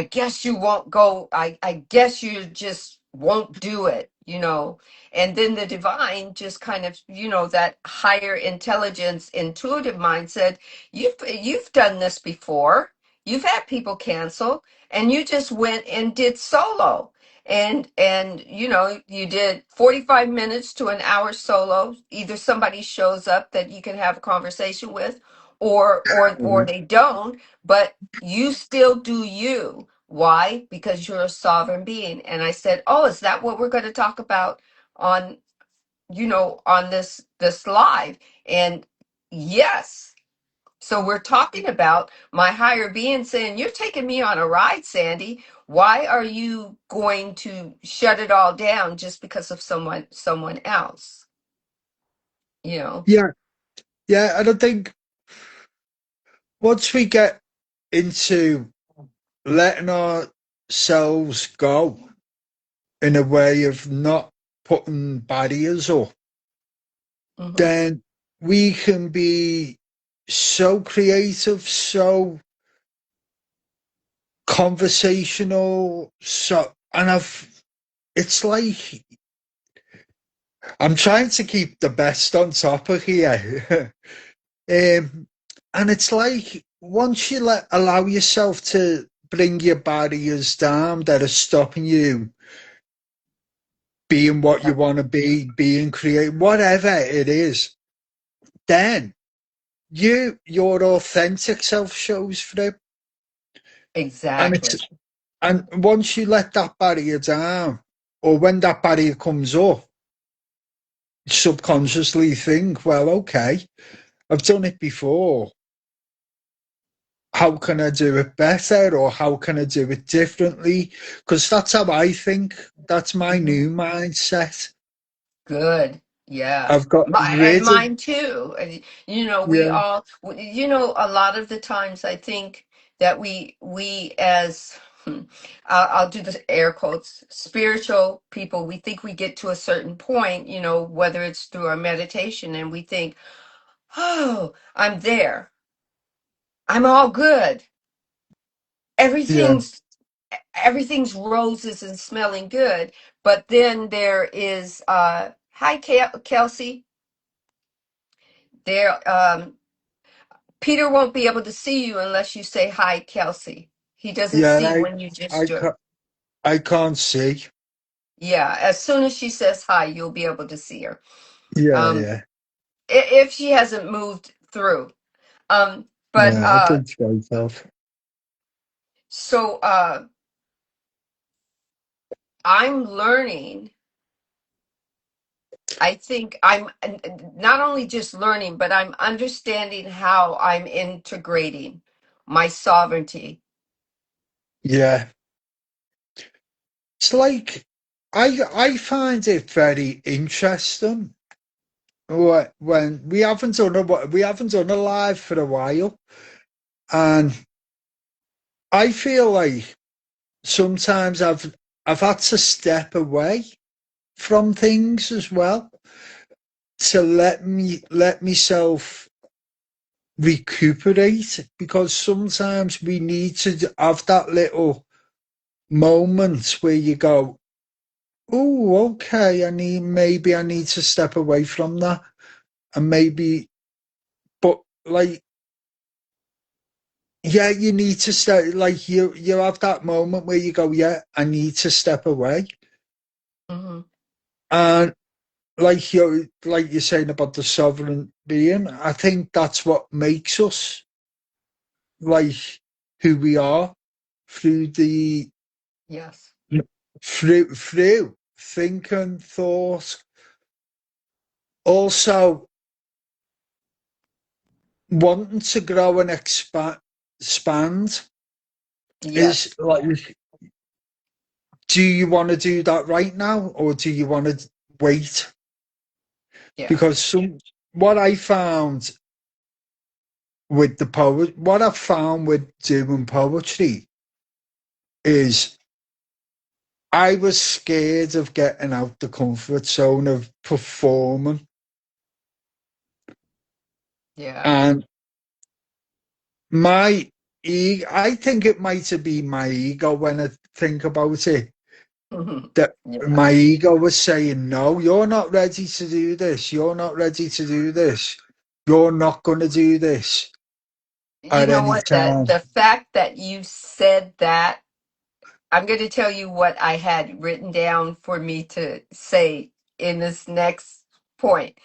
guess you won't go. I guess you just won't do it, and then the divine just kind of, that higher intelligence intuitive mind said, you've done this before. You've had people cancel, and you just went and did solo, and you did 45 minutes to an hour solo. Either somebody shows up that you can have a conversation with, or they don't, but you still do you. Why? Because you're a sovereign being. And I said, oh, is that what we're going to talk about on on this live? And yes. So we're talking about my higher being saying, you're taking me on a ride, Sandy. Why are you going to shut it all down just because of someone else? You know? Yeah, yeah, and I think once we get into letting ourselves go in a way of not putting barriers up, Hmm. then we can be so creative, so conversational, and it's like I'm trying to keep the best on topic here. And it's like once you allow yourself to bring your barriers down that are stopping you being what you want to be, being creative, whatever it is, then your authentic self shows through. And it's Exactly. and once you let that barrier down, or when that barrier comes up, subconsciously think, well, okay, I've done it before. How can I do it better, or how can I do it differently? Because that's how I think. That's my Hmm. new mindset. Good. Yeah. I've got And rid of, mine too. And, we yeah, all, a lot of the times I think that we as, I'll do the air quotes, spiritual people, we think we get to a certain point, whether it's through our meditation, and we think, oh, I'm there. I'm all good. yeah, Everything's everything's roses and smelling good. But then there is, hi, Kelsey. There, Peter won't be able to see you unless you say hi, Kelsey. He doesn't yeah. see when you I, gesture. I can't see. Yeah, as soon as she says hi, you'll be able to see her. Yeah, Um, yeah, if she hasn't moved through. But yeah. I think so, self. so I'm learning. I think I'm not only just learning, but I'm understanding how I'm integrating my sovereignty. Yeah, it's like I find it very interesting when we haven't done a live for a while, and I feel like sometimes I've had to step away from things as well to let myself recuperate, because sometimes we need to have that little moment where you go, oh, okay, maybe I need to step away from that, and maybe, but like, yeah, you need to step, like you have that moment where you go, yeah, I need to step away. Hmm. And like you're saying about the sovereign being, I think that's what makes us like who we are, through the Yes. through thinking, thought. Also, wanting to grow and expand is Yes. like, do you want to do that right now, or do you want to wait? Yeah. Because what I found with the what I found with doing poetry is I was scared of getting out the comfort zone of performing. Yeah. And my I think it might have been my ego when I think about it. That Yeah. my ego was saying, no, you're not ready to do this. You're not ready to do this. You're not going to do this You at know any what? That time. the fact that you said that, I'm going to tell you what I had written down for me to say in this next point.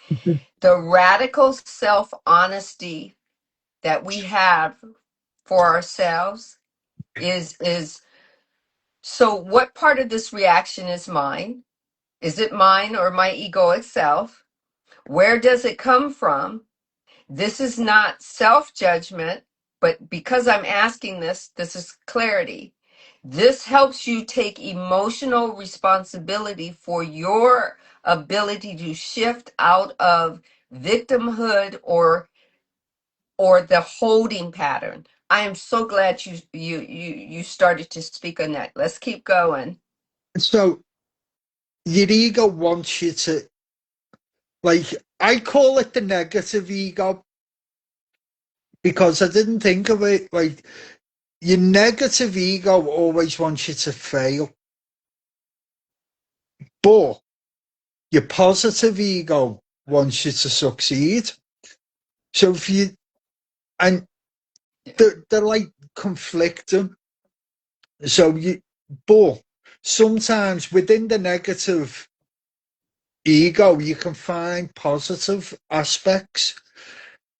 The radical self honesty that we have for ourselves is so what part of this reaction is mine? Is it mine or my egoic self? Where does it come from? This is not self judgment, but because I'm asking this, this is clarity. This helps you take emotional responsibility for your ability to shift out of victimhood or the holding pattern. I am so glad you started to speak on that. Let's keep going. So your ego wants you to, like, I call it the negative ego because I didn't think of it. Like, your negative ego always wants you to fail, but your positive ego wants you to succeed. So if you, and they're like conflicting. So but sometimes within the negative ego, you can find positive aspects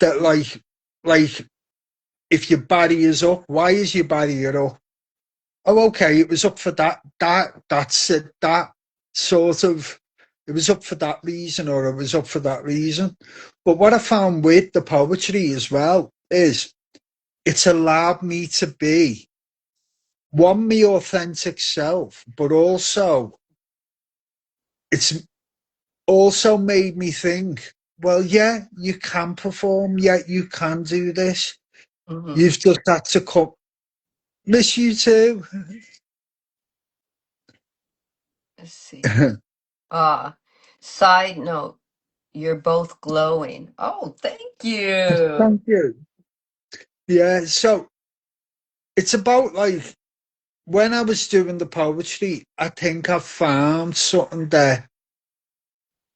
that like if your body is up, why is your body up? Oh, okay, it was up for that's it, that sort of, it was up for that reason, or it was up for that reason. But what I found with the poetry as well is it's allowed me to be one, me authentic self, but also it's also made me think, well, yeah, you can perform, yeah, you can do this. Hmm. You've just had to come. Miss you too. Let's see. Uh, Side note, you're both glowing. Oh, thank you. Thank you. Yeah, so it's about like when I was doing the poetry, I think I found something that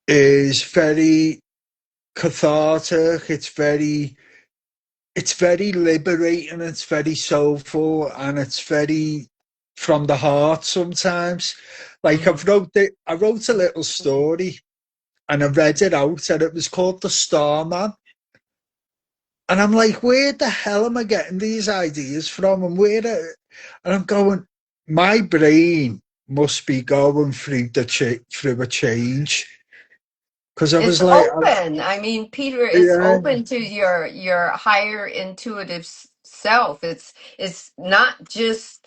is very cathartic. It's very liberating. It's very soulful, and it's very from the heart. Sometimes, like Hmm. I wrote a little story, and I read it out, and it was called The Starman. And I'm like, where the hell am I getting these ideas from? And I'm going, my brain must be going through through a change because I It's was like, open. I mean, Peter, it's yeah, open to your higher intuitive self. It's not just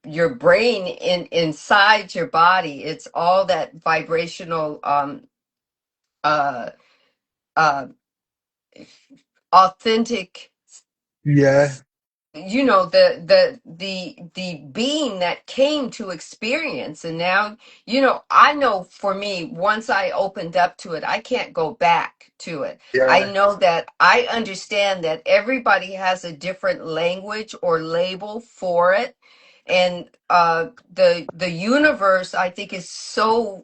your brain inside your body. It's all that vibrational uh uh authentic, yeah, the being that came to experience. And now, I know for me, once I opened up to it, I can't go back to it. I yeah, know that I understand that everybody has a different language or label for it. And the universe, I think, is so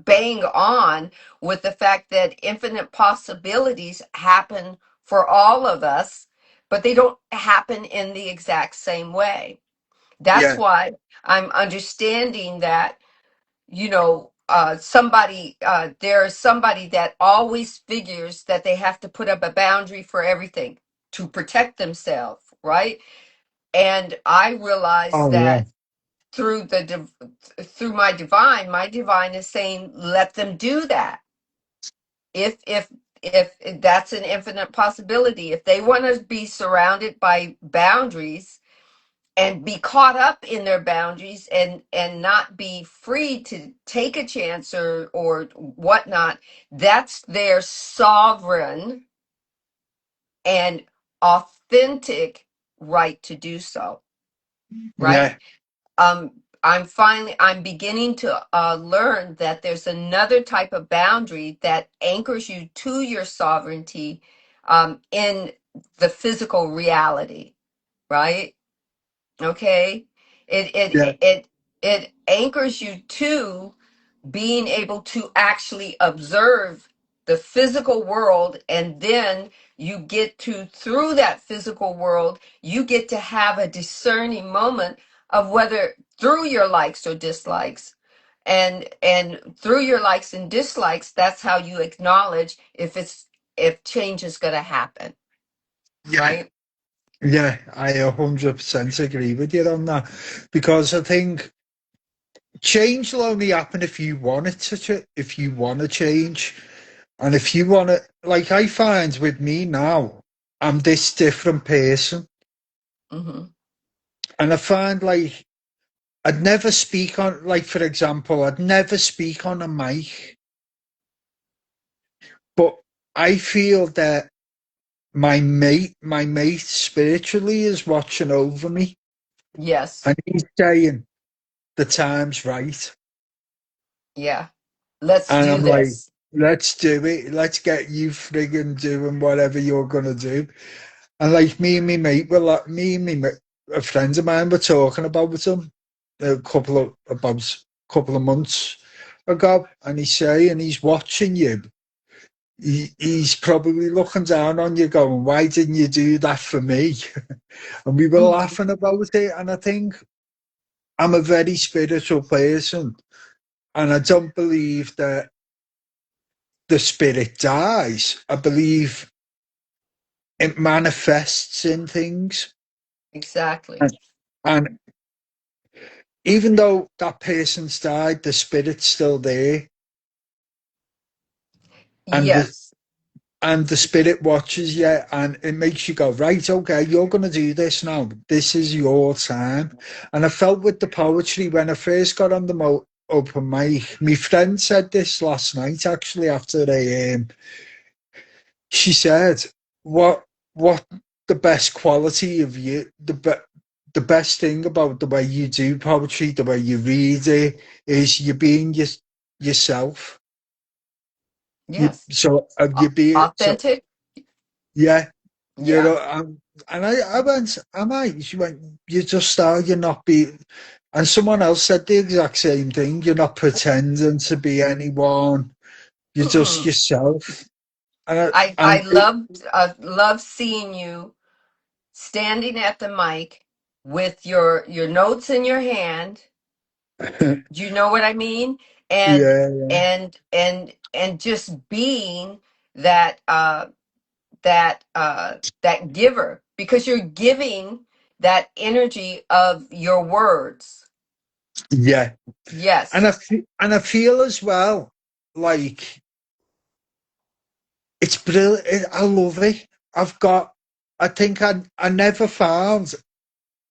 bang on with the fact that infinite possibilities happen for all of us, but they don't happen in the exact same way. That's yeah, why I'm understanding that, there's somebody that always figures that they have to put up a boundary for everything to protect themselves, right? And I realize oh yeah, that through through my divine is saying let them do that. If that's an infinite possibility, if they want to be surrounded by boundaries and be caught up in their boundaries and not be free to take a chance or whatnot, that's their sovereign and authentic right to do so, right? yeah, I'm beginning to learn that there's another type of boundary that anchors you to your sovereignty in the physical reality, right? Okay. It it Yeah, it it anchors you to being able to actually observe the physical world, and then you get to, through that physical world, you get to have a discerning moment of whether, through your likes or dislikes, and through your likes and dislikes, that's how you acknowledge if change is going to happen, yeah, right? yeah. I 100% agree with you on that, because I think change will only happen if you want it to. If you want to change, and if you want to, like I find with me now, I'm this different person, Hmm. and I find like I'd never speak on, like for example, I'd never speak on a mic, but I feel that my mate spiritually is watching over me, Yes. and he's saying the time's right. Yeah. Let's And do I'm like, this. let's do it. Let's get you friggin' doing whatever you're gonna do. And like me and me mate were like, a friend of mine were talking about him about a couple of months ago, and he's saying he's watching you. He's probably looking down on you, going, "Why didn't you do that for me?" And we were Mhm. laughing about it. And I think I'm a very spiritual person, and I don't believe that the spirit dies. I believe it manifests in things. Exactly. And even though that person's died, the spirit's still there. And Yes. the spirit watches you, and it makes you go, right, okay, you're going to do this now. This is your time. And I felt with the poetry when I first got on the open mic. My friend said this last night, actually, after she said, what the best quality of you, the best thing about the way you do poetry, the way you read it, is you being yourself. Yes. You be so. Authentic. Yeah, you Yeah. know, and I went, am I? She went, you just are, you're not be, and someone else said the exact same thing. You're not pretending to be anyone. You're just Mm-mm. yourself. I love seeing you standing at the mic with your notes in your hand. Do you know what I mean? And yeah, yeah, and just being that that giver, because you're giving that energy of your words. yeah. Yes. And I feel as well like it's brilliant. I love it. I've got. I think I never found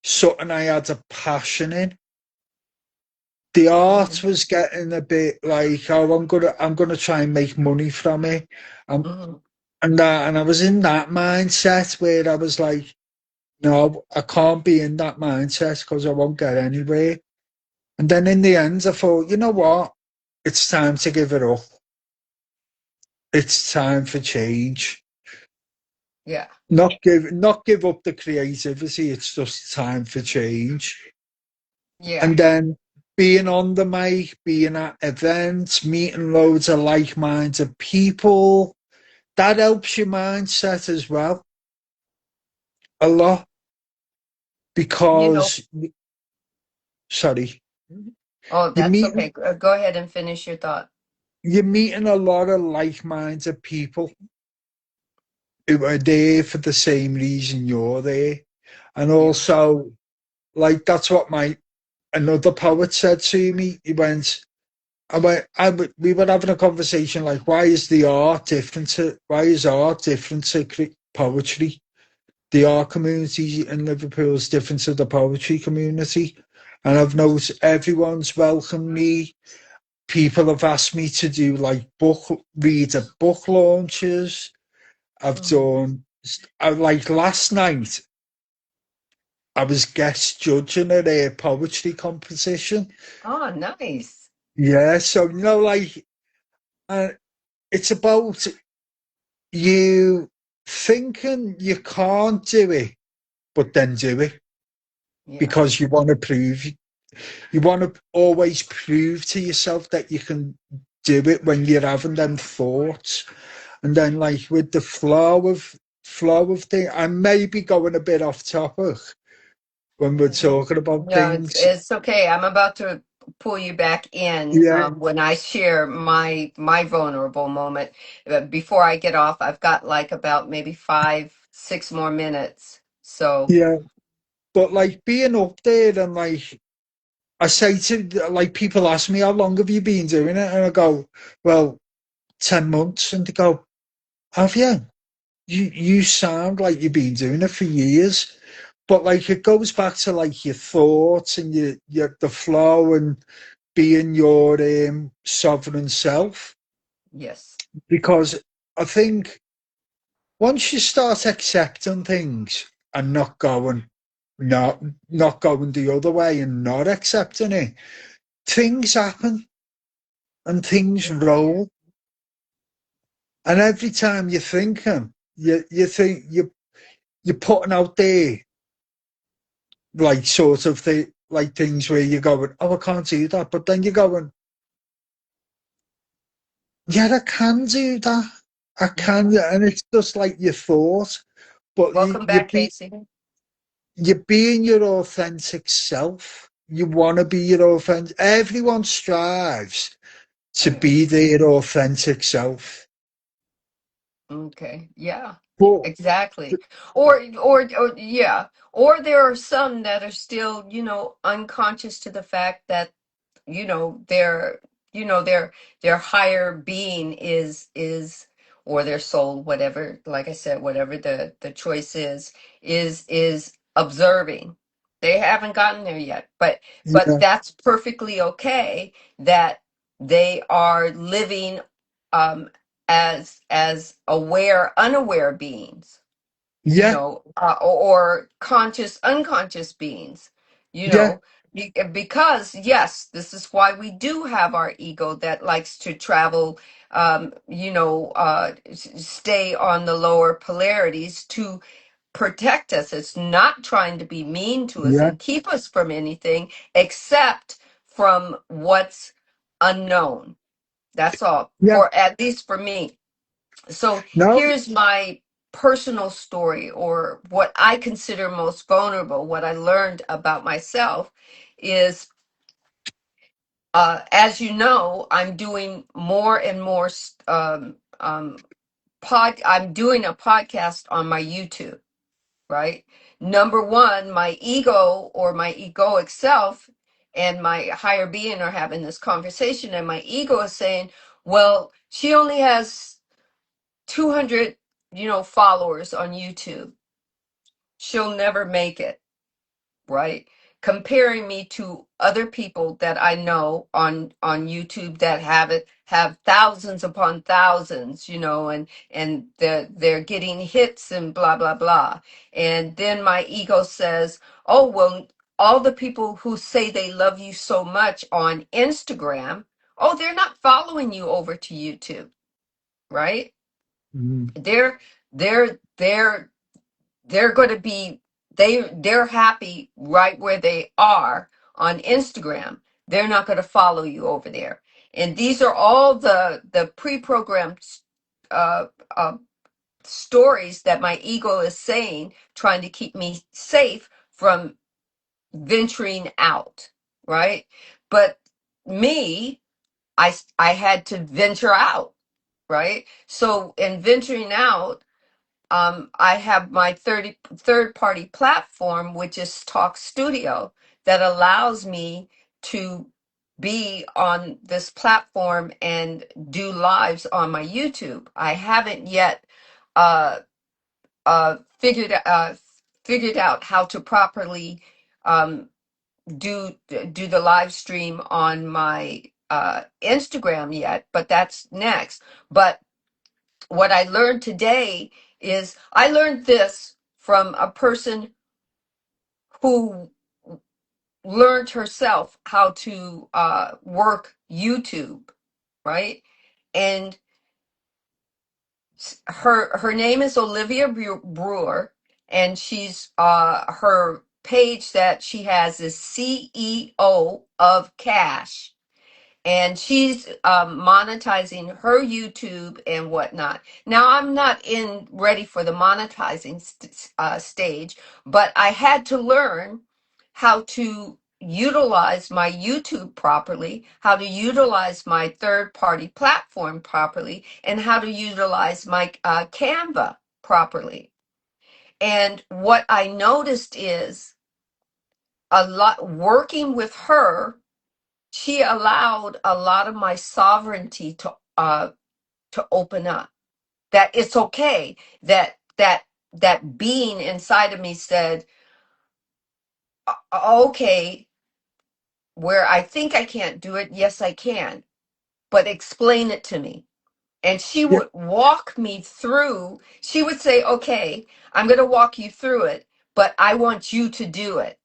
something I had a passion in. The art Hmm. was getting a bit like, oh, I'm gonna try and make money from it, um, Hmm. and I was in that mindset where I was like, no, I can't be in that mindset because I won't get anywhere. And then in the end, I thought, you know what? It's time to give it up. It's time for change. Yeah. Not give up the creativity. It's just time for change. Yeah. And then being on the mic, being at events, meeting loads of like-minded people, that helps your mindset as well a lot, You know, because sorry, oh, you're that's meeting okay. Go ahead and finish your thought. you're meeting a lot of like-minded people who are there for the same reason you're there. And Yeah. also, like, that's what my another poet said to me. We were having a conversation like, why is art different to poetry? The art community in Liverpool is different to the poetry community. And I've noticed everyone's welcomed me. People have asked me to do like read at book launches. I've Hmm. done, like last night, I was guest judging at a poetry competition. Oh, nice. Yeah, so like uh, it's about you thinking you can't do it, but then do it Yeah. because you want to always prove to yourself that you can do it when you're having them thoughts. And then like with the flow of things, I may be going a bit off topic when we're talking about No, it's things. it's okay. I'm about to pull you back in Yeah, when I share my vulnerable moment. Before I get off, I've got like about maybe 5, 6 more minutes. So, yeah. But like being up there and like I say to like people ask me how long have you been doing it, and I go, well, 10 months, and they go, have you? You sound like you've been doing it for years. But like it goes back to like your thoughts and your the flow and being your sovereign self. yes. Because I think once you start accepting things and not not going the other way and not accepting it, things happen and things roll. And every time you're thinking, you think you're putting out there like sort of like things where you're going, oh, I can't do that, but then you're going, yeah, I can do that. I can, Mhm. and it's just like your thought, but Welcome back, Casey. you're being your authentic self. You want to be your authentic. Everyone strives to Yeah. be their authentic self. Okay. Yeah. But Exactly. Or yeah. Or there are some that are still, unconscious to the fact that their their higher being is or their soul, whatever, like I said, whatever the choice is observing. They haven't gotten there yet, but yeah, that's perfectly okay that they are living um as aware unaware beings, yeah, or conscious, unconscious beings, you yeah, know, because yes, this is why we do have our ego that likes to travel, stay on the lower polarities to protect us. It's not trying to be mean to us yeah, and keep us from anything except from what's unknown. That's all, yeah. for at least for me. So No, here's my personal story, or what I consider most vulnerable. What I learned about myself is, as you know, I'm doing more and more I'm doing a podcast on my YouTube, right? Number one, my ego or my egoic self and my higher being are having this conversation, and my ego is saying, well, she only has 200 followers on YouTube. She'll never make it, right? Comparing me to other people that I know on YouTube that have thousands upon thousands, and they're getting hits and blah blah blah. And then my ego says, oh well, all the people who say they love you so much on Instagram, oh, they're not following you over to YouTube, right? mm, they're they're they're they're going to be, they're happy right where they are on Instagram. They're not going to follow you over there. And these are all the pre-programmed uh, uh, stories that my ego is saying, trying to keep me safe from venturing out, right? But me, I had to venture out, right? So in venturing out, I have my third party platform, which is Talk Studio, that allows me to be on this platform and do lives on my YouTube. I haven't yet uh, figured out how to properly um, do the live stream on my Instagram yet, but that's next. But what I learned today is, I learned this from a person who learned herself how to work YouTube, right? And her name is Olivia Brewer, and she's her page that she has is CEO of Cash, and she's monetizing her YouTube and whatnot. Now, I'm not in ready for the monetizing stage, but I had to learn how to utilize my YouTube properly, how to utilize my third party platform properly, and how to utilize my Canva properly. And what I noticed is a lot working with her, she allowed a lot of my sovereignty to open up. That it's okay. That being inside of me said, okay, where I think I can't do it, yes I can, but explain it to me." And she Yeah, would walk me through. She would say, "Okay, I'm going to walk you through it, but I want you to do it."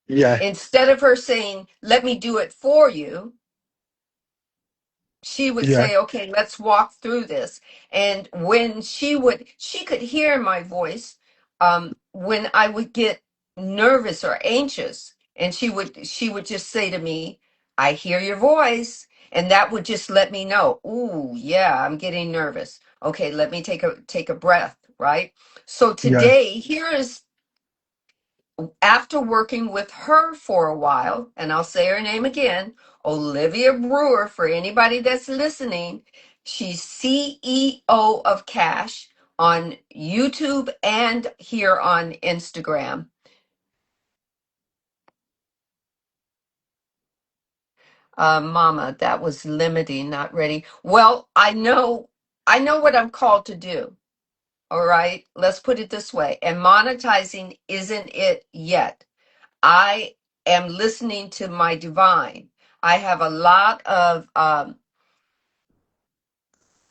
yeah, Instead of her saying, "Let me do it for you," she would yeah, say, "Okay, let's walk through this." And when she could hear my voice when I would get nervous or anxious, and she would just say to me, "I hear your voice," and that would just let me know, "Ooh, yeah, I'm getting nervous. Okay, let me take a breath." Right. So yeah, today, here is, after working with her for a while, and I'll say her name again, Olivia Brewer, for anybody that's listening. She's CEO of Cash on YouTube and here on Instagram. Mama, that was limiting, not ready. Well, I know what I'm called to do. All right, let's put it this way. And monetizing isn't it yet. I am listening to my divine. I have a lot of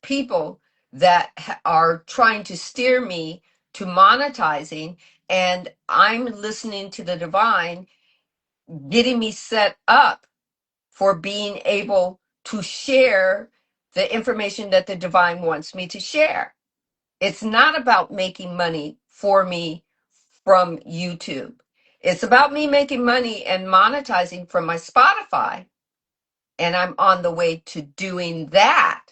people that are trying to steer me to monetizing, and I'm listening to the divine, getting me set up for being able to share the information that the divine wants me to share. It's not about making money for me from YouTube. It's about me making money and monetizing from my Spotify. And I'm on the way to doing that.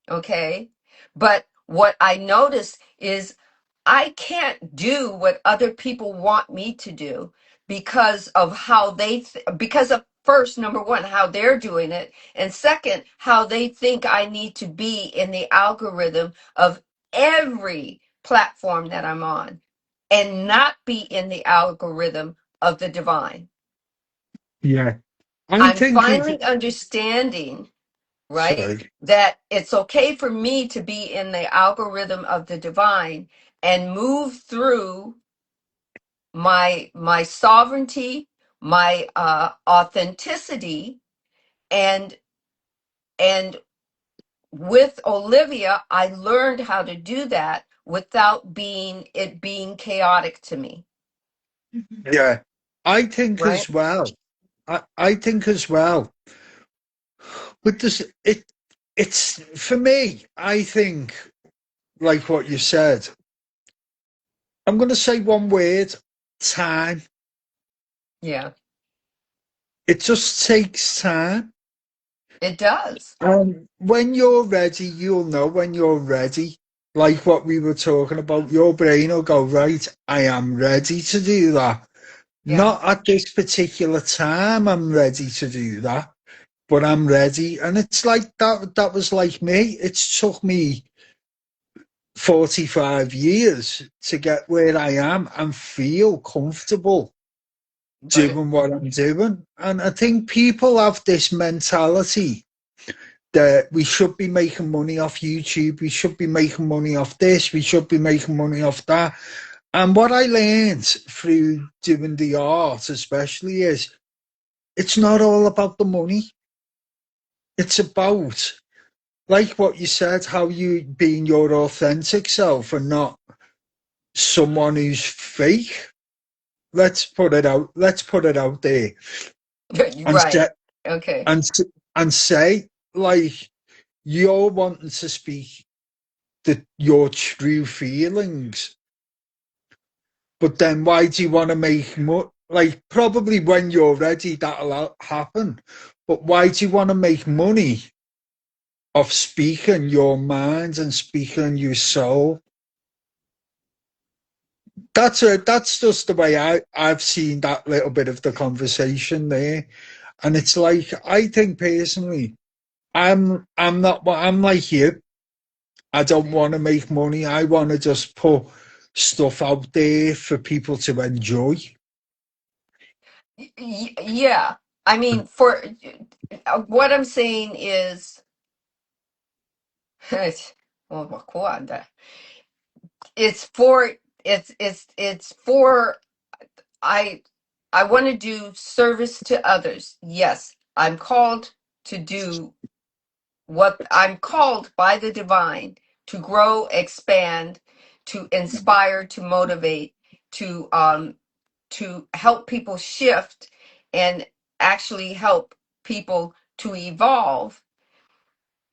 Okay. But what I notice is I can't do what other people want me to do because of how because of, first, number one, how they're doing it, and second, how they think I need to be in the algorithm of every platform that I'm on, and not be in the algorithm of the divine. yeah. I I'm think if finally understanding, right, sorry, that it's okay for me to be in the algorithm of the divine and move through my sovereignty, my authenticity, and and with Olivia, I learned how to do that without being chaotic to me. yeah. I think Right. as well. I think as well. But it's for me, I think, like what you said, I'm gonna say one word, time. Yeah, It just takes time. it does. When you're ready, you'll know when you're ready. Like what we were talking about, your brain will go, right, I am ready to do that. Yeah. Not at this particular time, I'm ready to do that, but I'm ready. And it's like that was like me. It took me 45 years to get where I am and feel comfortable But doing what I'm doing. And I think people have this mentality that we should be making money off YouTube, we should be making money off this, we should be making money off that. And what I learned through doing the art, especially, is it's not all about the money. It's about, like what you said, how you being your authentic self and not someone who's fake. let's put it out. Let's put it out there and Right. say Okay. and and say like you're wanting to speak your true feelings, but then why do you want to make like probably when you're ready that'll happen, but why do you want to make money of speaking your mind and speaking your soul? That's just the way I've seen that little bit of the conversation there. And it's like I think personally, I'm not I'm like you. I don't want to make money. I want to just put stuff out there for people to enjoy. Yeah. I mean, for what I'm saying is, oh, Wakanda. It's for it's for I I want to do service to others. Yes, I'm called to do what I'm called by the divine to grow, expand, to inspire, to motivate, to help people shift and actually help people to evolve.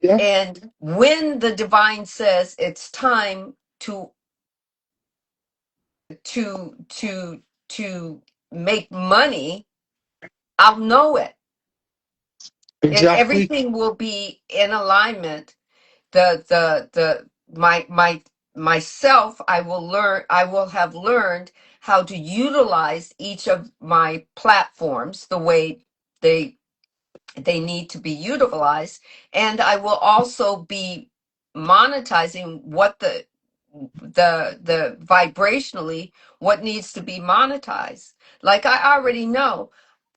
Yeah, And when the divine says it's time to to to make money, I'll know it. And exactly. everything will be in alignment. The my myself, I will have learned how to utilize each of my platforms the way they they need to be utilized, and I will also be monetizing what the vibrationally what needs to be monetized. Like I already know,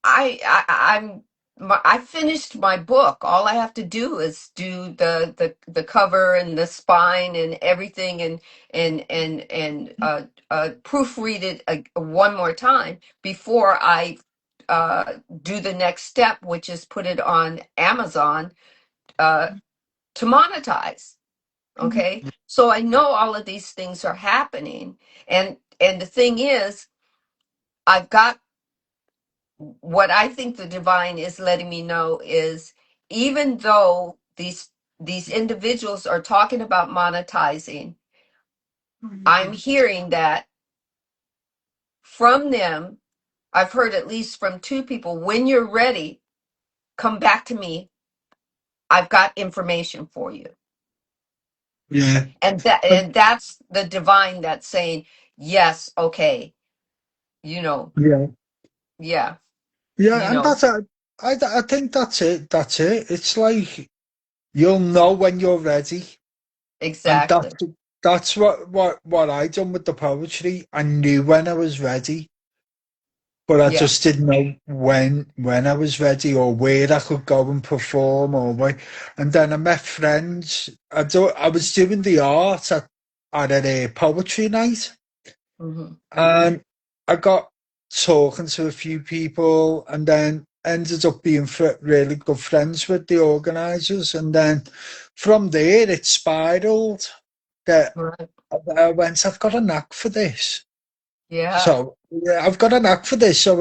I'm I finished my book. All I have to do is do the cover and the spine and everything, and proofread it one more time before I do the next step, which is put it on Amazon uh, to monetize. Okay, so I know all of these things are happening, and the thing is, I've got what I think the divine is letting me know is even though these individuals are talking about monetizing, I'm hearing that from them. I've heard at least from two people, when you're ready, come back to me. I've got information for you. Yeah, And that's the divine that's saying, yes, okay, you know, yeah, yeah, you yeah. And know, I think that's it. That's it. It's like you'll know when you're ready, and exactly. that's what I done with the poetry. I knew when I was ready, but I Yeah. just didn't know when I was ready or where I could go and perform or where. And then I met friends. I was doing the art at a poetry night, Hmm. and I got talking to a few people, and then ended up being really good friends with the organisers. And then from there, it spiraled. That Right. I went, I've got a knack for this. Yeah. So yeah, I've got a knack for this. So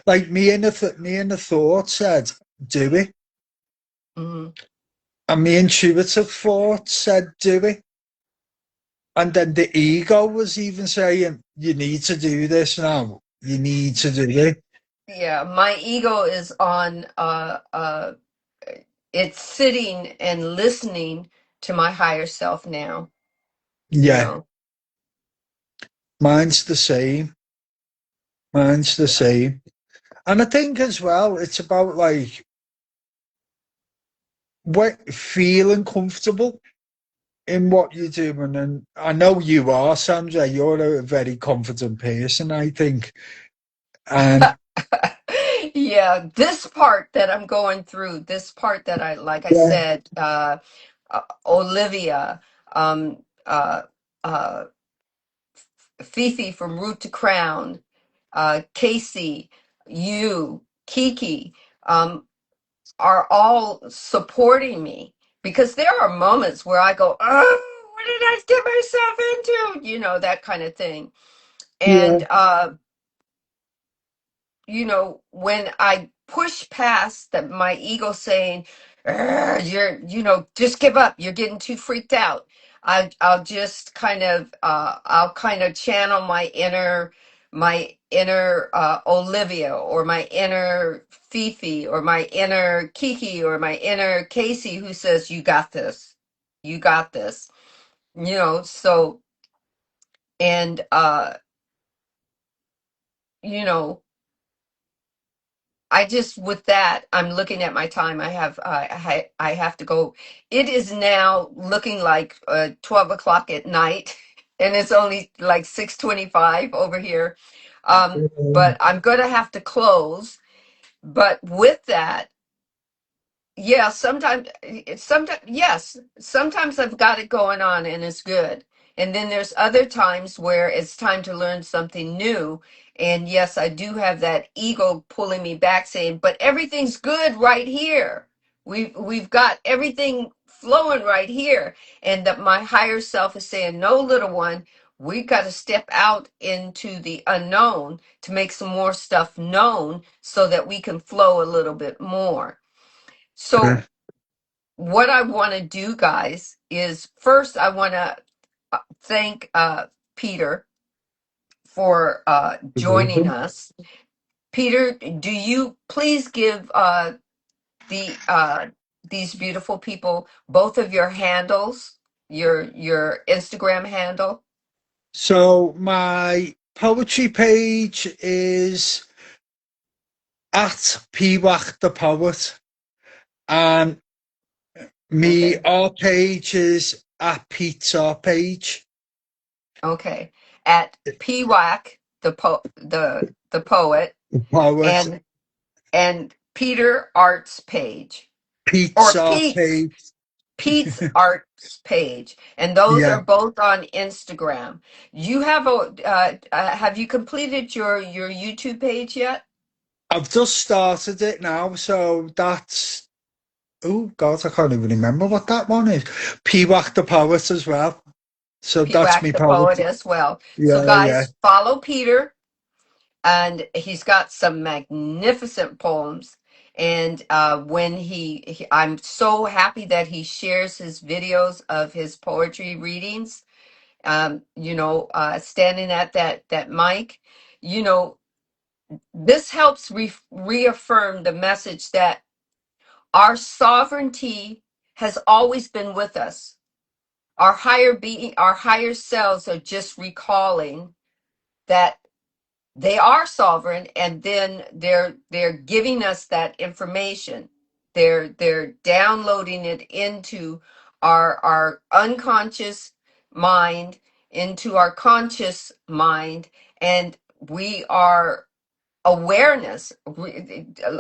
like me and the thought said, do it, Hmm. and me intuitive thought said, do it, and then the ego was even saying, you need to do this now. You need to do it. Yeah. My ego is on, it's sitting and listening to my higher self now, you Yeah, know. mine's the same. Mine's the Yeah. same. And I think as well, it's about like what feeling comfortable in what you're doing. And I know you are, Sandra. You're a very confident person, I think. And Yeah, this part that I'm going through, this part that I, like I yeah, said, Olivia, um, uh, uh, Fifi from Root to Crown, Casey, you, Kiki, um, are all supporting me because there are moments where I go, oh, what did I get myself into? You know, that kind of thing. yeah, And when I push past that, my ego saying, "Ugh, just give up. You're getting too freaked out." I'll just I'll kind of channel my inner Olivia, or my inner Fifi, or my inner Kiki, or my inner Casey, who says, "You got this. You got this." So, and you know I just, with that, I'm looking at my time. I have to go. It is now looking like 12 o'clock at night, and it's only like 6:25 over here. But I'm going to have to close. But with that, yeah, sometimes I've got it going on and it's good. And then there's other times where it's time to learn something new. And yes, I do have that ego pulling me back saying, "But everything's good right here. We've got everything flowing right here." And that my higher self is saying, "No, little one, we got to step out into the unknown to make some more stuff known so that we can flow a little bit more." So Okay. what I want to do, guys, is first I want to thank Peter for joining us. Peter, do you please give the these beautiful people both of your handles, your Instagram handle? So my poetry page is at Pwack the Poet, and me Okay, art page is at Pizza Page. okay. At PWAC, the poet, The poet, and Peter Arts page, or Pizza Page. Pete's Arts page, and those Yeah, are both on Instagram. You have you completed your YouTube page yet? I've just started it now, so that's, oh God, I can't even remember what that one is. Pwack the Poet as well. So Pete that's Wack me the poet poetry. as well. So Yeah, yeah. guys, follow Peter, and he's got some magnificent poems. And when I'm so happy that he shares his videos of his poetry readings. Standing at that mic. You know, This helps reaffirm the message that our sovereignty has always been with us. Our higher being, our higher selves are just recalling that they are sovereign, and then they're giving us that information. They're downloading it into our unconscious mind, into our conscious mind, and we are awareness,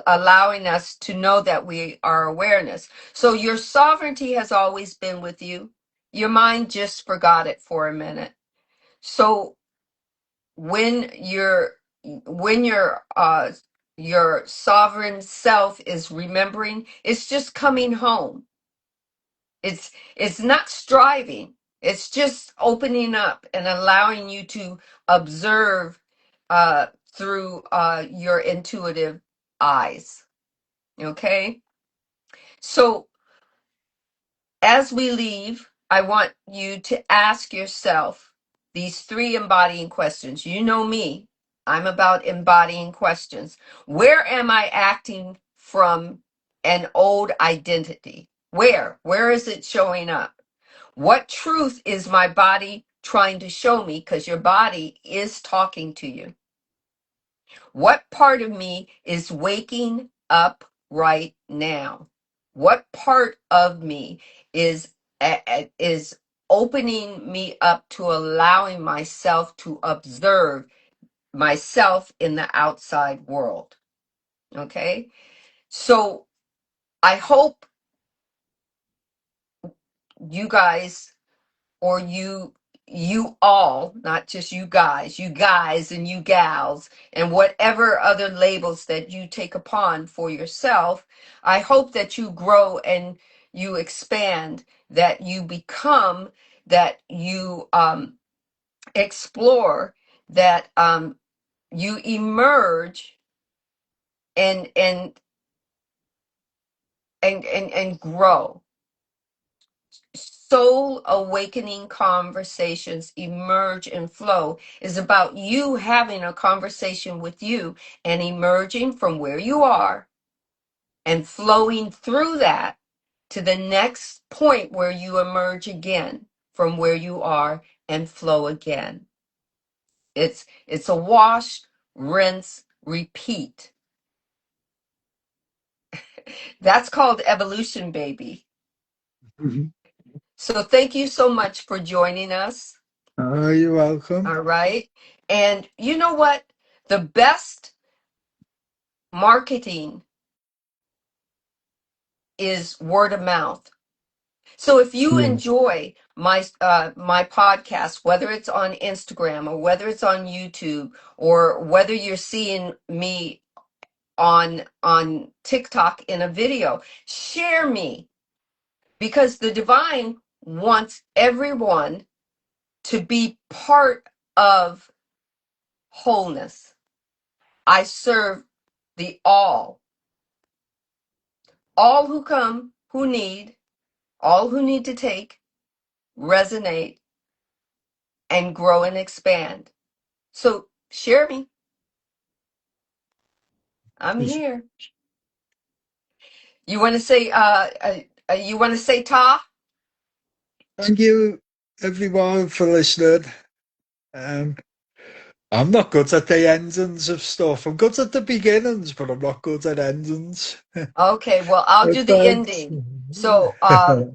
allowing us to know that we are awareness. So your sovereignty has always been with you. Your mind just forgot it for a minute. So when your sovereign self is remembering, it's just coming home. It's not striving. It's just opening up and allowing you to observe through your intuitive eyes. Okay? So as we leave, I want you to ask yourself these three embodying questions. You know me, I'm about embodying questions. Where am I acting from an old identity? Where is it showing up? What truth is my body trying to show me? Because your body is talking to you. What part of me is waking up right now? What part of me is is opening me up to allowing myself to observe myself in the outside world? Okay? So I hope you guys, or you all, not just you guys and you gals, and whatever other labels that you take upon for yourself, I hope that you grow and you expand, that you become, that you explore, that you emerge and and and grow. Soul awakening conversations emerge and flow is about you having a conversation with you and emerging from where you are and flowing through that to the next point where you emerge again from where you are and flow again. It's a wash, rinse, repeat. That's called evolution, baby. Mhm. So thank you so much for joining us. Oh, you're welcome. All right. And you know what? The best marketing is word of mouth. So if you Yeah. enjoy my podcast, whether it's on Instagram or whether it's on YouTube or whether you're seeing me on TikTok in a video, share me, because the divine wants everyone to be part of wholeness. I serve the all who come, who need, all who need to take, resonate, and grow and expand. So share me. I'm here. You want to say ta? Thank you, everyone, for listening. Um, I'm not good at the endings of stuff. I'm good at the beginnings, but I'm not good at endings. Okay, well, I'll do the Thanks. ending. So,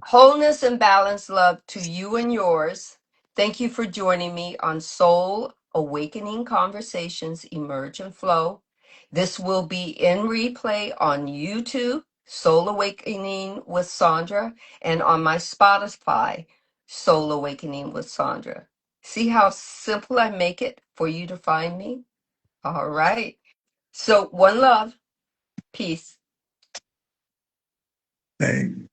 wholeness and balance, love to you and yours. Thank you for joining me on Soul Awakening Conversations Emerge and Flow. This will be in replay on YouTube, Soul Awakening with Sandra, and on my Spotify, Soul Awakening with Sandra. See how simple I make it for you to find me? All right. So, one love, peace. Thanks.